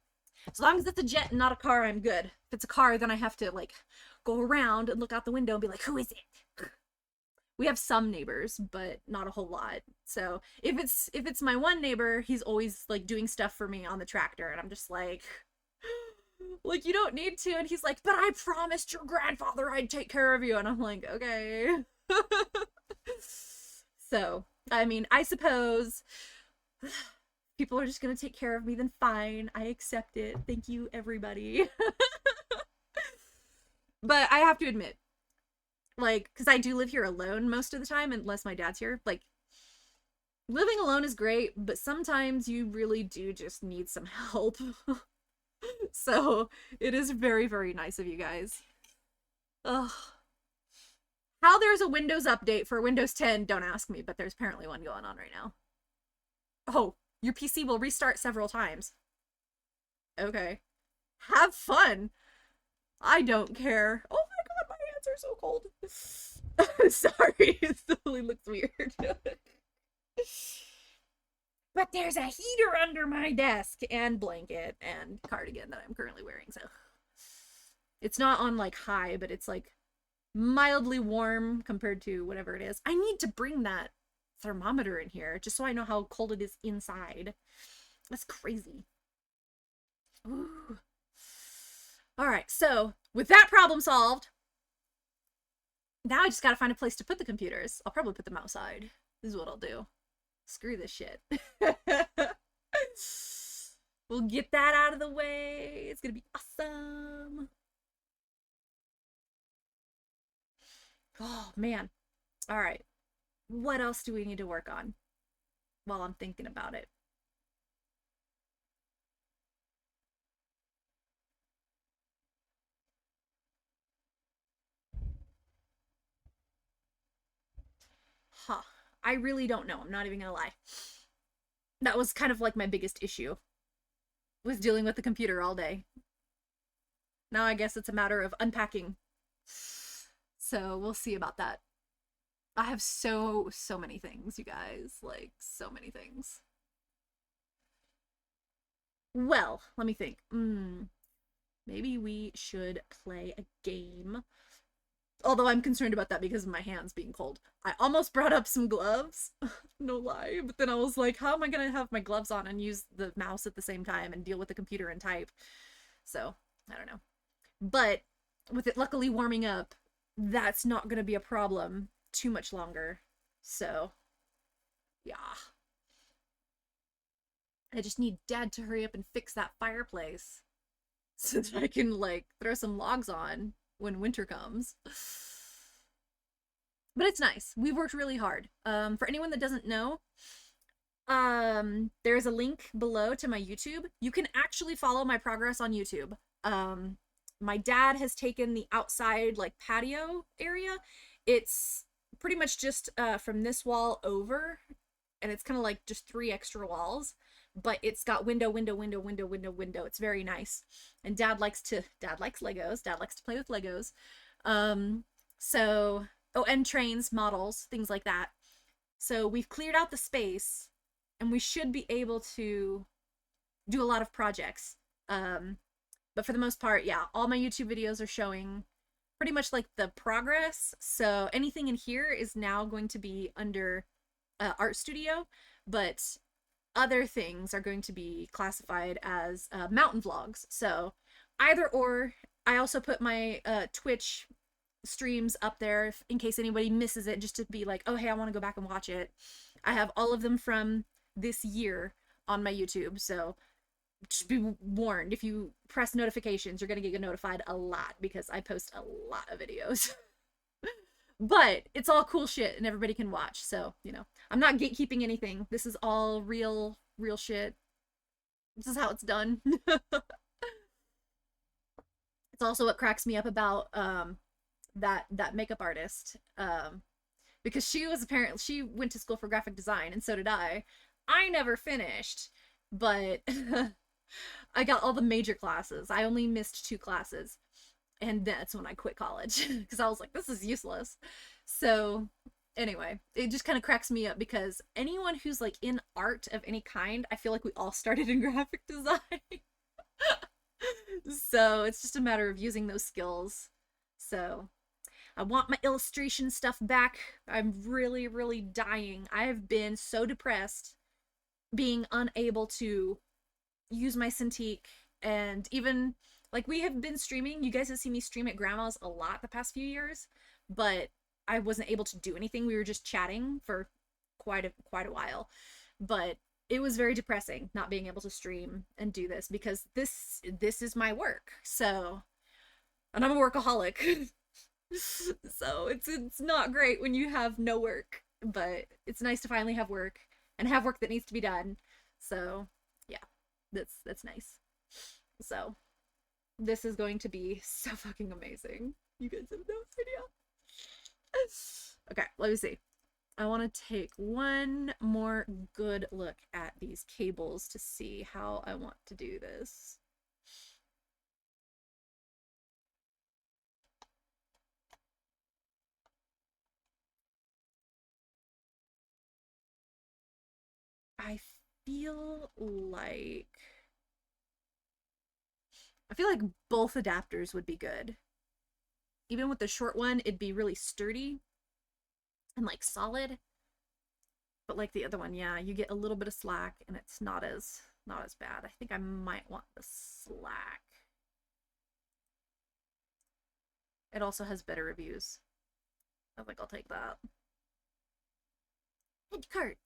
[SPEAKER 1] As long as it's a jet and not a car, I'm good. If it's a car, then I have to like go around and look out the window and be like, who is it? We have some neighbors, but not a whole lot. So if it's my one neighbor, he's always like doing stuff for me on the tractor, and I'm just like you don't need to. And he's like, but I promised your grandfather I'd take care of you. And I'm like, okay. So, I mean, I suppose people are just gonna take care of me, then fine, I accept it. Thank you, everybody. But I have to admit, like, because I do live here alone most of the time, unless my dad's here, like, living alone is great, but sometimes you really do just need some help. So it is very, very nice of you guys. Ugh. How there's a Windows update for Windows 10, don't ask me, but there's apparently one going on right now. Oh, your PC will restart several times. Okay. Have fun. I don't care. Oh my god, my hands are so cold. Sorry, it totally looks weird. But there's a heater under my desk and blanket and cardigan that I'm currently wearing, so it's not on like high, but it's like mildly warm compared to whatever it is. I need to bring that thermometer in here just so I know how cold it is inside. That's crazy. Ooh. All right, so with that problem solved, now I just gotta find a place to put the computers. I'll probably put them outside. This is what I'll do. Screw this shit. We'll get that out of the way. It's gonna be awesome. Oh, man. All right. What else do we need to work on while I'm thinking about it? Huh. I really don't know. I'm not even gonna lie. That was kind of like my biggest issue, was dealing with the computer all day. Now I guess it's a matter of unpacking. So we'll see about that. I have so many things, you guys. Like, so many things. Well, let me think. Maybe we should play a game. Although I'm concerned about that because of my hands being cold. I almost brought up some gloves. No lie. But then I was like, how am I going to have my gloves on and use the mouse at the same time and deal with the computer and type? So, I don't know. But with it luckily warming up, that's not going to be a problem too much longer. So, yeah. I just need Dad to hurry up and fix that fireplace so that I can, like, throw some logs on when winter comes. But it's nice. We've worked really hard. For anyone that doesn't know, there's a link below to my YouTube. You can actually follow my progress on YouTube. My dad has taken the outside, like, patio area. It's pretty much just from this wall over, and it's kind of like just 3 extra walls, but it's got window, window, window, window, window, window. It's very nice. And Dad likes Legos. Dad likes to play with Legos. And trains, models, things like that. So we've cleared out the space, and we should be able to do a lot of projects. But for the most part, yeah, all my YouTube videos are showing pretty much like the progress. So anything in here is now going to be under Art Studio, but other things are going to be classified as mountain vlogs. So either or. I also put my Twitch streams up there in case anybody misses it, just to be like, oh hey, I want to go back and watch it. I have all of them from this year on my YouTube, so just be warned, if you press notifications, you're gonna get notified a lot because I post a lot of videos. But it's all cool shit and everybody can watch, so, you know, I'm not gatekeeping anything. This is all real shit. This is how it's done. It's also what cracks me up about that makeup artist, because she went to school for graphic design, and so did I. I never finished, but I got all the major classes. I only missed 2 classes, and that's when I quit college because I was like, this is useless. So anyway, it just kind of cracks me up because anyone who's like in art of any kind, I feel like we all started in graphic design. So it's just a matter of using those skills. So I want my illustration stuff back. I'm really dying. I have been so depressed being unable to use my Cintiq, and even like, we have been streaming. You guys have seen me stream at Grandma's a lot the past few years, but I wasn't able to do anything. We were just chatting for quite a while, but it was very depressing not being able to stream and do this because this is my work. So, and I'm a workaholic. So it's not great when you have no work, but it's nice to finally have work and have work that needs to be done. So, yeah. That's nice. So, this is going to be so fucking amazing. You guys have no idea. Okay, let me see. I want to take one more good look at these cables to see how I want to do this. I feel like both adapters would be good. Even with the short one, it'd be really sturdy and like solid. But like the other one, yeah, you get a little bit of slack and it's not as bad. I think I might want the slack. It also has better reviews. I think I'll take that. Head cart.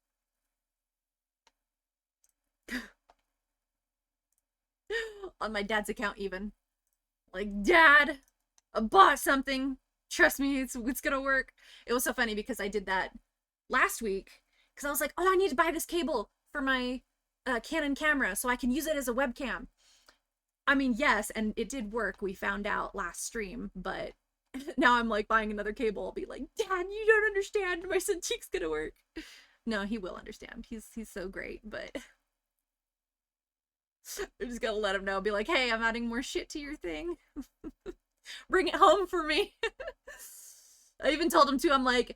[SPEAKER 1] On my dad's account even. Like, Dad, I bought something. Trust me, it's gonna work. It was so funny because I did that last week because I was like, oh, I need to buy this cable for my Canon camera so I can use it as a webcam. I mean, yes, and it did work. We found out last stream, but now I'm like buying another cable. I'll be like, Dad, you don't understand. My Cintiq's gonna work. No, he will understand. He's so great, but I'm just gonna let him know. Be like, hey, I'm adding more shit to your thing. Bring it home for me. I even told him too, I'm like,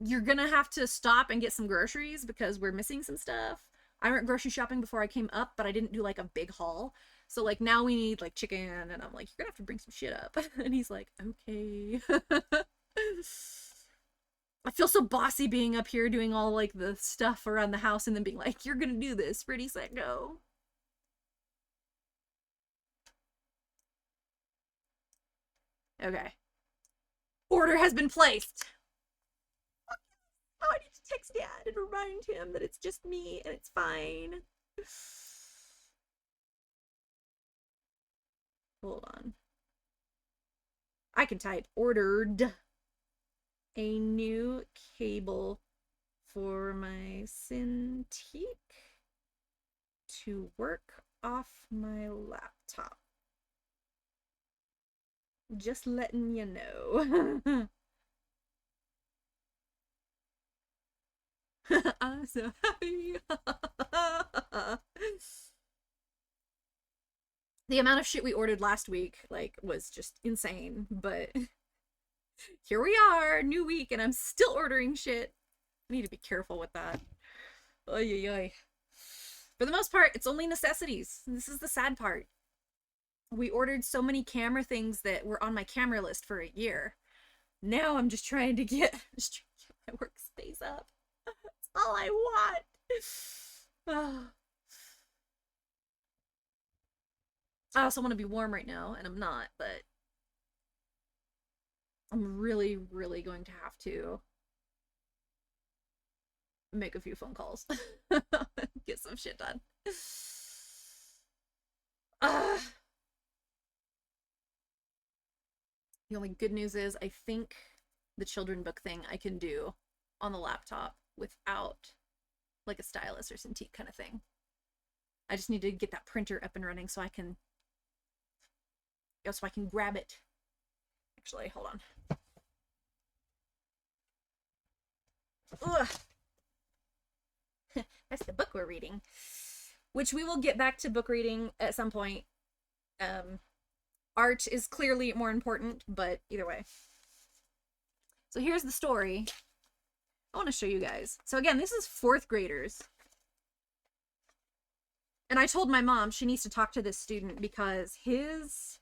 [SPEAKER 1] you're gonna have to stop and get some groceries because we're missing some stuff. I went grocery shopping before I came up, but I didn't do like a big haul. So like now we need like chicken, and I'm like, you're gonna have to bring some shit up. And he's like, okay. I feel so bossy being up here doing all like the stuff around the house and then being like, you're gonna do this. Ready, set, go. Okay. Order has been placed. Oh, I need to text Dad and remind him that it's just me and it's fine. Hold on. I can type ordered a new cable for my Cintiq to work off my laptop. Just letting you know. I'm so happy. The amount of shit we ordered last week, like, was just insane, but here we are, new week, and I'm still ordering shit. I need to be careful with that. Oy, oy, oy. For the most part, it's only necessities. This is the sad part. We ordered so many camera things that were on my camera list for a year. Now I'm just trying to get my workspace up. That's all I want. I also want to be warm right now, and I'm not, but I'm really, really going to have to make a few phone calls. Get some shit done. The only good news is I think the children book thing I can do on the laptop without like a stylus or Cintiq kind of thing. I just need to get that printer up and running so I can grab it. Actually, hold on. Ugh. That's the book we're reading, which we will get back to book reading at some point. Art is clearly more important, but either way. So here's the story. I want to show you guys. So again, this is 4th graders. And I told my mom she needs to talk to this student because his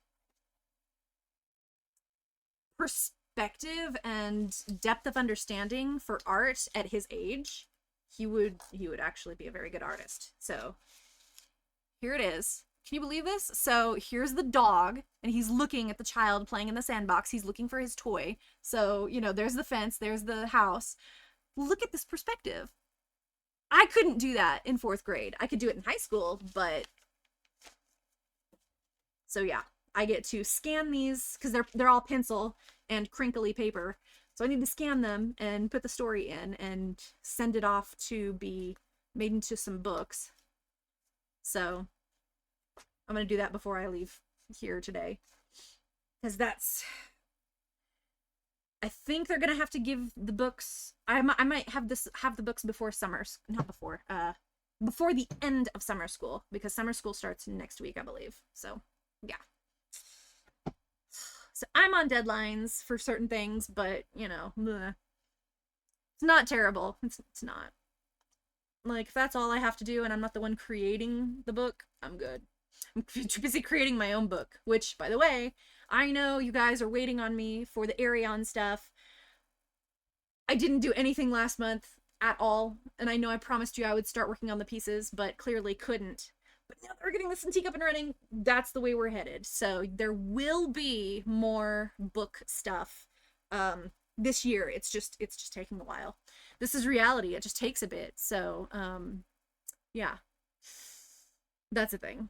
[SPEAKER 1] perspective and depth of understanding for art at his age, he would actually be a very good artist. So here it is. Can you believe this? So here's the dog, and he's looking at the child playing in the sandbox. He's looking for his toy. So, you know, there's the fence, there's the house. Look at this perspective. I couldn't do that in 4th grade. I could do it in high school, but so yeah, I get to scan these because they're all pencil and crinkly paper. So I need to scan them and put the story in and send it off to be made into some books. So I'm going to do that before I leave here today. Because I think they're going to have to give the books, I might have the books before before the end of summer school, because summer school starts next week, I believe. So, yeah. So I'm on deadlines for certain things, but, you know, bleh. It's not terrible. It's not. Like, if that's all I have to do and I'm not the one creating the book, I'm good. I'm too busy creating my own book, which, by the way, I know you guys are waiting on me for the Arion stuff. I didn't do anything last month at all, and I know I promised you I would start working on the pieces, but clearly couldn't. But now that we're getting the Cintiq up and running, that's the way we're headed. So there will be more book stuff this year. It's just taking a while. This is reality. It just takes a bit. So yeah, that's a thing.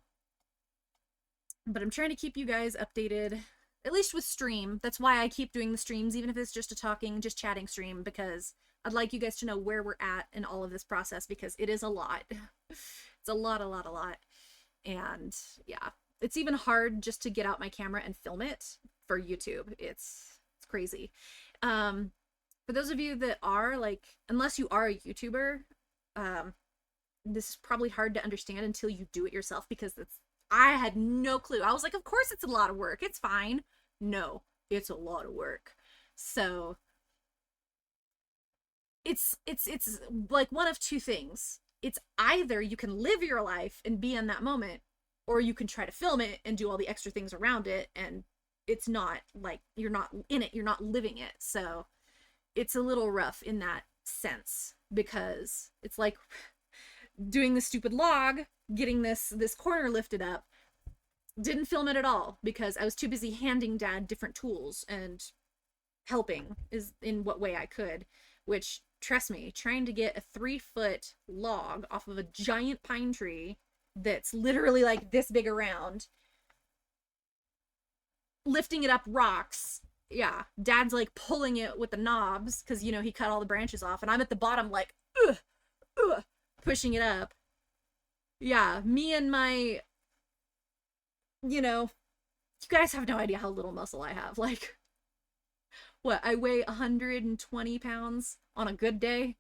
[SPEAKER 1] But I'm trying to keep you guys updated, at least with stream. That's why I keep doing the streams, even if it's just just chatting stream, because I'd like you guys to know where we're at in all of this process, because it is a lot. It's a lot. And yeah, it's even hard just to get out my camera and film it for YouTube. It's crazy. For those of you that are, like, unless you are a YouTuber, this is probably hard to understand until you do it yourself, because I had no clue. I was like, of course it's a lot of work. It's fine. No, it's a lot of work. So it's like one of two things. It's either you can live your life and be in that moment, or you can try to film it and do all the extra things around it, and it's not like you're not in it, you're not living it. So it's a little rough in that sense, because it's like doing the stupid log, getting this corner lifted up, didn't film it at all because I was too busy handing Dad different tools and helping is in what way I could, which, trust me, trying to get a 3-foot log off of a giant pine tree that's literally like this big around, lifting it up rocks. Yeah, Dad's like pulling it with the knobs because, you know, he cut all the branches off, and I'm at the bottom like pushing it up. Yeah, me and my, you know, you guys have no idea how little muscle I have. Like, what, I weigh 120 pounds on a good day.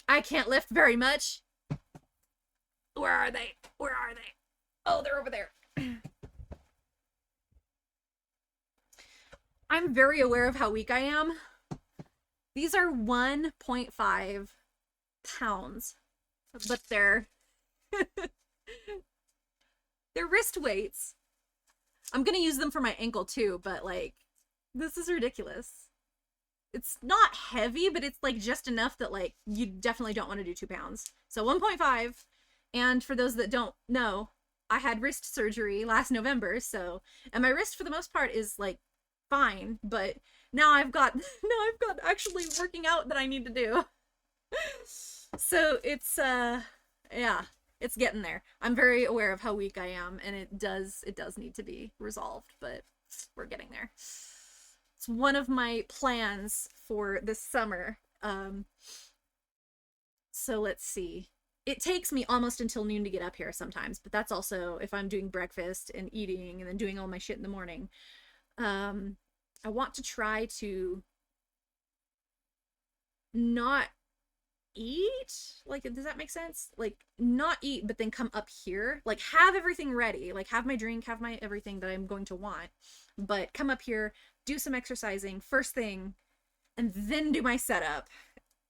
[SPEAKER 1] I can't lift very much. Where are they? Where are they? Oh, they're over there. I'm very aware of how weak I am. These are 1.5 pounds, but they're they're wrist weights. I'm gonna use them for my ankle too, but like, this is ridiculous. It's not heavy, but it's like just enough that like you definitely don't want to do 2 pounds. So 1.5. And for those that don't know, I had wrist surgery last November, so, and my wrist for the most part is like fine, but now I've got actually working out that I need to do. So it's yeah, it's getting there. I'm very aware of how weak I am, and it does need to be resolved, but we're getting there. It's one of my plans for this summer. So let's see. It takes me almost until noon to get up here sometimes, but that's also if I'm doing breakfast and eating and then doing all my shit in the morning. I want to try to not eat, like, does that make sense? Like, not eat but then come up here, like have everything ready, like have my drink, have my everything that I'm going to want, but come up here, do some exercising first thing, and then do my setup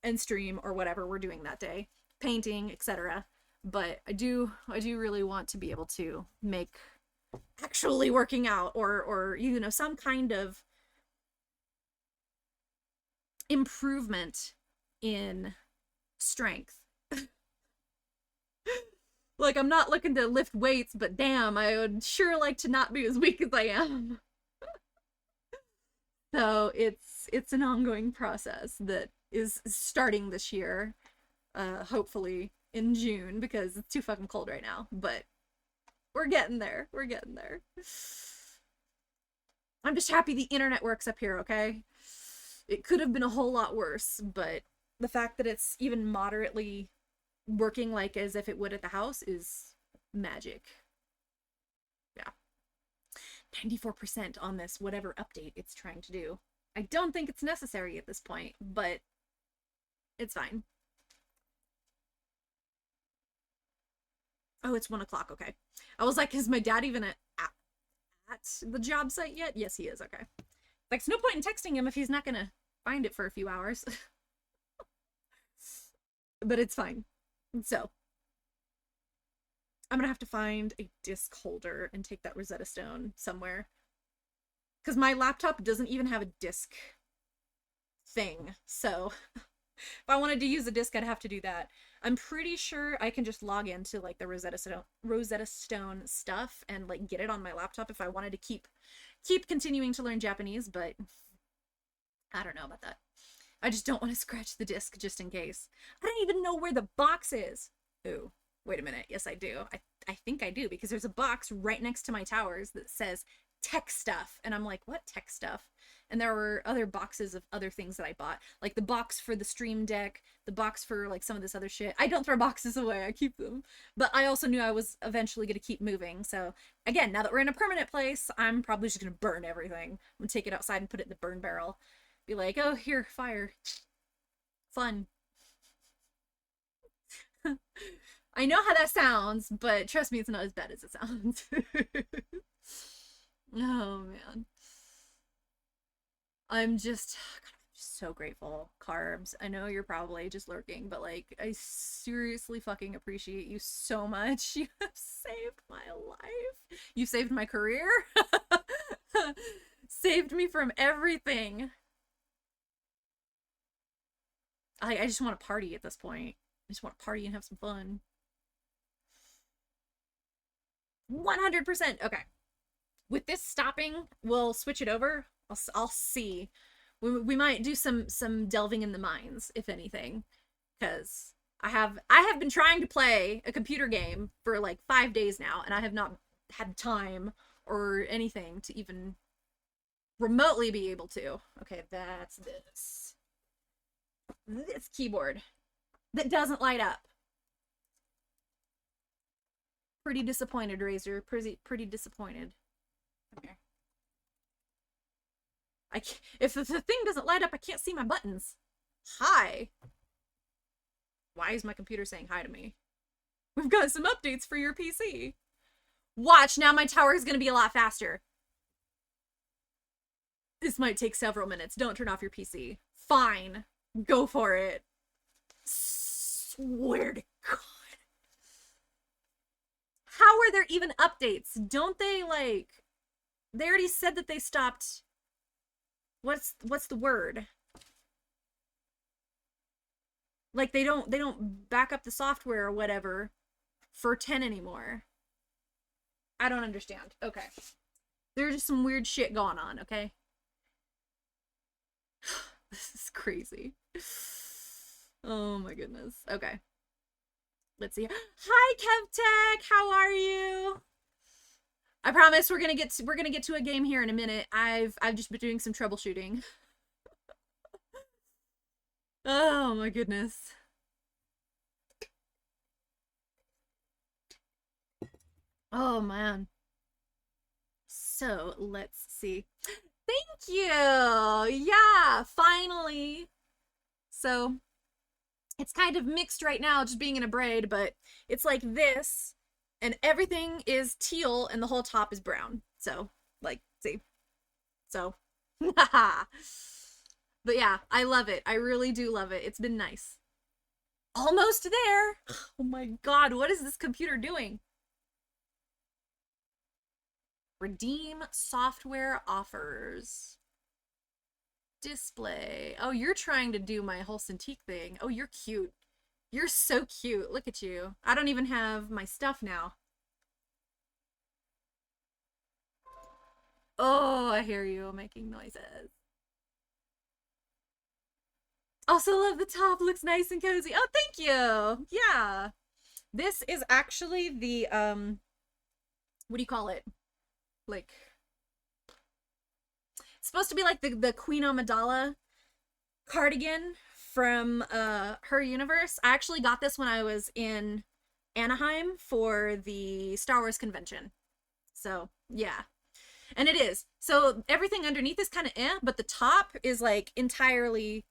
[SPEAKER 1] and stream or whatever we're doing that day, painting, etc. But I do really want to be able to make actually working out or you know, some kind of improvement in strength. Like, I'm not looking to lift weights, but damn, I would sure like to not be as weak as I am. So it's an ongoing process that is starting this year. Hopefully in June, because it's too fucking cold right now. But we're getting there. We're getting there. I'm just happy the internet works up here, okay? It could have been a whole lot worse, but the fact that it's even moderately working like as if it would at the house is magic. Yeah. 94% on this whatever update it's trying to do. I don't think it's necessary at this point, but it's fine. Oh, it's 1 o'clock. Okay. I was like, is my dad even at the job site yet? Yes, he is. Okay. Like, there's no point in texting him if he's not gonna find it for a few hours. But it's fine. So, I'm gonna have to find a disc holder and take that Rosetta Stone somewhere. Because my laptop doesn't even have a disc thing. So, if I wanted to use a disc, I'd have to do that. I'm pretty sure I can just log into like the Rosetta Stone stuff and like get it on my laptop if I wanted to keep continuing to learn Japanese, but I don't know about that. I just don't want to scratch the disc just in case. I don't even know where the box is. Ooh, wait a minute. Yes, I do. I think I do, because there's a box right next to my towers that says tech stuff, and I'm like, what tech stuff? And there were other boxes of other things that I bought, like the box for the Stream Deck, the box for like some of this other shit. I don't throw boxes away, I keep them. But I also knew I was eventually going to keep moving. So again, now that we're in a permanent place, I'm probably just going to burn everything. I'm going to take it outside and put it in the burn barrel. Be like, oh, here, fire. Fun. I know how that sounds, but trust me, it's not as bad as it sounds. Oh, man. I'm just so grateful, Carbs. I know you're probably just lurking, but like, I seriously fucking appreciate you so much. You have saved my life. You saved my career. Saved me from everything. I just want to party at this point. I just want to party and have some fun. 100%. Okay. With this stopping, we'll switch it over. I'll see. We might do some delving in the mines, if anything, because I have been trying to play a computer game for like 5 days now, and I have not had time or anything to even remotely be able to. Okay, that's this keyboard that doesn't light up. Pretty disappointed, Razor. Pretty disappointed. Okay. If the thing doesn't light up, I can't see my buttons. Hi. Why is my computer saying hi to me? We've got some updates for your PC. Watch, now my tower is going to be a lot faster. This might take several minutes. Don't turn off your PC. Fine. Go for it. Swear to God. How are there even updates? Don't they, like... They already said that they stopped... What's the word? Like, they don't back up the software or whatever for 10 anymore. I don't understand. Okay. There's just some weird shit going on, okay? This is crazy. Oh my goodness. Okay. Let's see. Hi, 𝐓𝐫𝐿, how are you? I promise we're gonna get to a game here in a minute. I've just been doing some troubleshooting. Oh my goodness. Oh man. So let's see. Thank you. Yeah, finally. So it's kind of mixed right now, just being in a braid, but it's like this, and everything is teal, and the whole top is brown. So, like, see? So, but yeah, I love it. I really do love it. It's been nice. Almost there. Oh my God, what is this computer doing? Redeem software offers. Display. Oh, you're trying to do my whole Cintiq thing. Oh, you're cute. You're so cute. Look at you. I don't even have my stuff now. Oh, I hear you making noises. Also love the top. Looks nice and cozy. Oh, thank you. Yeah. This is actually the, what do you call it? Like, it's supposed to be like the Queen Amidala cardigan from her universe. I actually got this when I was in Anaheim for the Star Wars convention. So, yeah. And it is. So everything underneath is kind of but the top is like entirely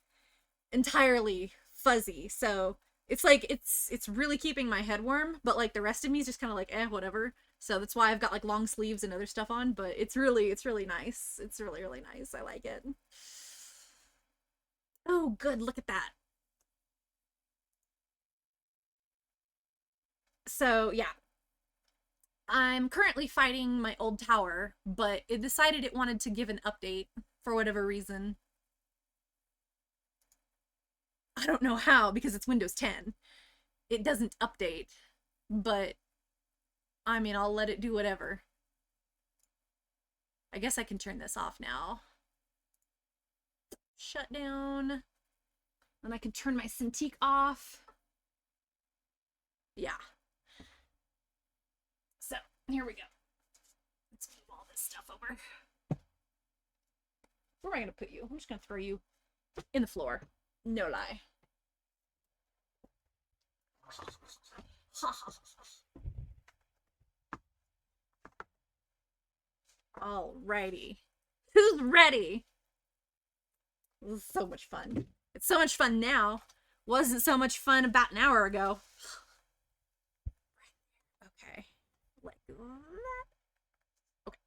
[SPEAKER 1] fuzzy. So it's like it's really keeping my head warm, but like the rest of me is just kind of like whatever. So that's why I've got like long sleeves and other stuff on, but it's really nice. It's really nice. I like it. Oh, good. Look at that. So, yeah. I'm currently fighting my old tower, but it decided it wanted to give an update for whatever reason. I don't know how, because it's Windows 10. It doesn't update, but I mean, I'll let it do whatever. I guess I can turn this off now. Shut down. And I can turn my Cintiq off. Yeah. So, here we go. Let's move all this stuff over. Where am I going to put you? I'm just going to throw you in the floor. No lie. Alrighty. Who's ready? This is so much fun. It's so much fun now. Wasn't so much fun about an hour ago. Okay. Like that. Okay.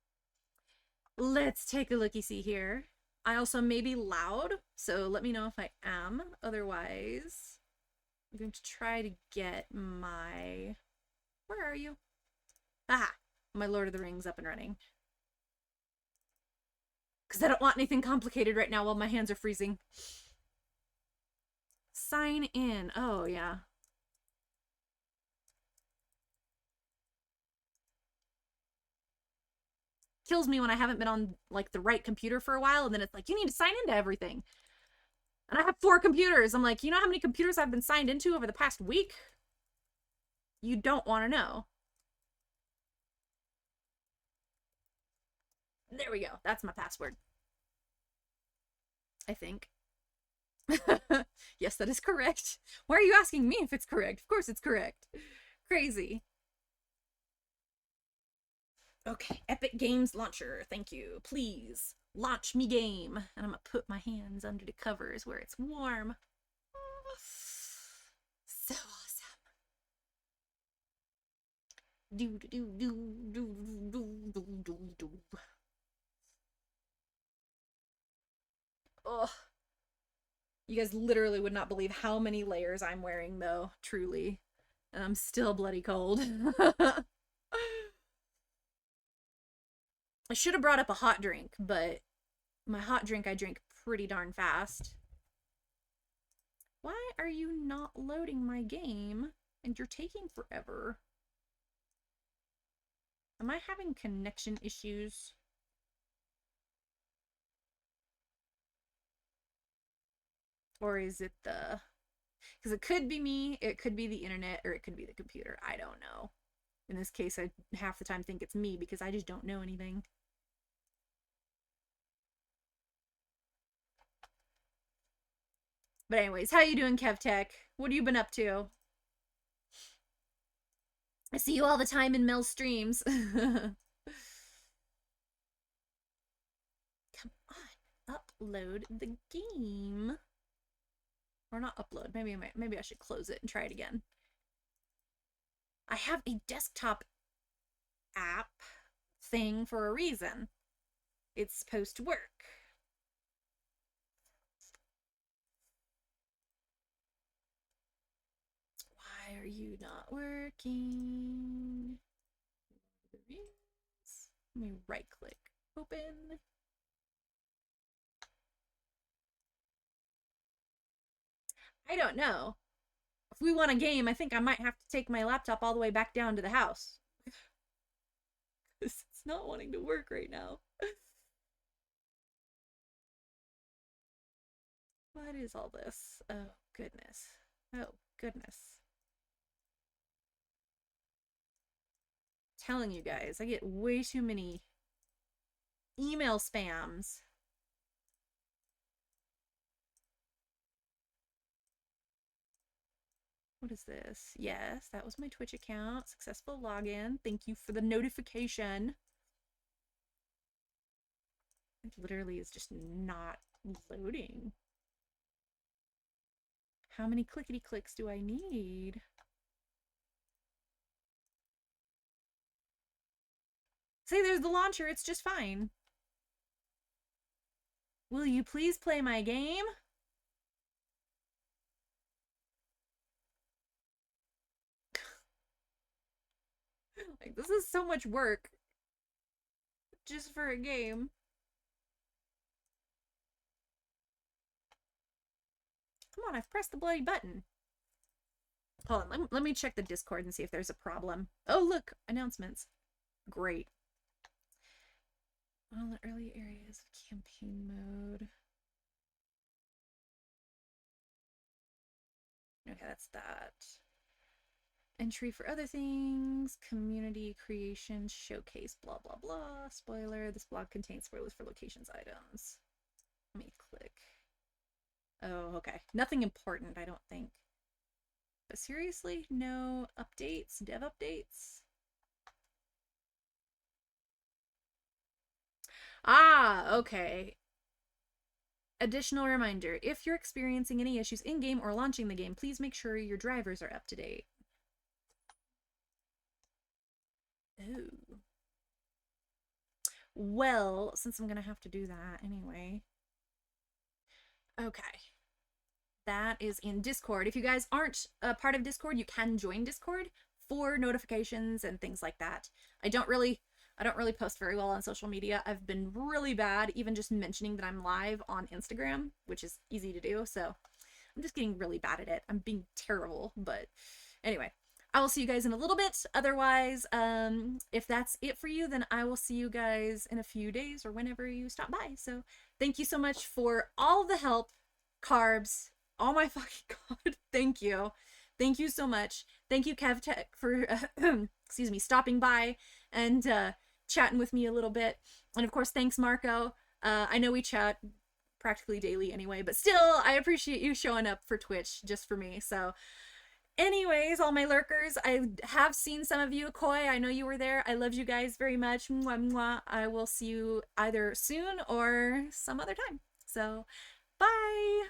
[SPEAKER 1] Let's take a looky-see here. I also may be loud, so let me know if I am. Otherwise, I'm going to try to get my... Where are you? Aha! My Lord of the Rings up and running. Because I don't want anything complicated right now while my hands are freezing. Sign in. Oh, yeah. Kills me when I haven't been on, like, the right computer for a while, and then it's like, you need to sign into everything. And I have 4 computers. I'm like, you know how many computers I've been signed into over the past week? You don't want to know. There we go. That's my password. I think. Yes, that is correct. Why are you asking me if it's correct? Of course it's correct. Crazy. Okay, Epic Games Launcher. Thank you. Please launch me game. And I'm gonna put my hands under the covers where it's warm. So awesome. Do do do do do do do do do. Ugh. You guys literally would not believe how many layers I'm wearing, though, truly. And I'm still bloody cold. I should have brought up a hot drink, but my hot drink I drank pretty darn fast. Why are you not loading my game? And you're taking forever. Am I having connection issues? Or is it the... Because it could be me, it could be the internet, or it could be the computer. I don't know. In this case, I half the time think it's me because I just don't know anything. But anyways, how you doing, 𝐓𝐫𝐿? What have you been up to? I see you all the time in Mel's streams. Come on, upload the game. Or not upload. Maybe I should close it and try it again. I have a desktop app thing for a reason. It's supposed to work. Why are you not working? Let me right click. Open. I don't know. If we want a game, I think I might have to take my laptop all the way back down to the house. It's not wanting to work right now. What is all this? Oh, goodness. Oh, goodness. Telling you guys, I get way too many email spams. What is this? Yes, that was my Twitch account. Successful login. Thank you for the notification. It literally is just not loading. How many clickety clicks do I need? See, there's the launcher. It's just fine. Will you please play my game? Like, this is so much work just for a game. Come on, I've pressed the bloody button. Hold on, let me check the Discord and see if there's a problem. Oh, look, announcements. Great. All the early areas of campaign mode. Okay, that's that. Entry for other things, community creation, showcase, blah, blah, blah. Spoiler, this blog contains spoilers for locations items. Let me click. Oh, okay. Nothing important, I don't think. But seriously, no updates, dev updates? Ah, okay. Additional reminder, if you're experiencing any issues in-game or launching the game, please make sure your drivers are up to date. Oh. Well, since I'm gonna have to do that anyway. Okay. That is in Discord. If you guys aren't a part of Discord, you can join Discord for notifications and things like that. I don't really post very well on social media. I've been really bad even just mentioning that I'm live on Instagram, which is easy to do. So I'm just getting really bad at it. I'm being terrible, but anyway, I will see you guys in a little bit. Otherwise, if that's it for you, then I will see you guys in a few days or whenever you stop by. So thank you so much for all the help, Carbs. Oh my fucking god, thank you. Thank you so much. Thank you, 𝐓𝐫𝐿, for, excuse me, stopping by and chatting with me a little bit. And of course, thanks, Marco. I know we chat practically daily anyway, but still, I appreciate you showing up for Twitch just for me. So anyways, all my lurkers, I have seen some of you. Koi, I know you were there. I love you guys very much. Mwah, mwah. I will see you either soon or some other time. So, bye!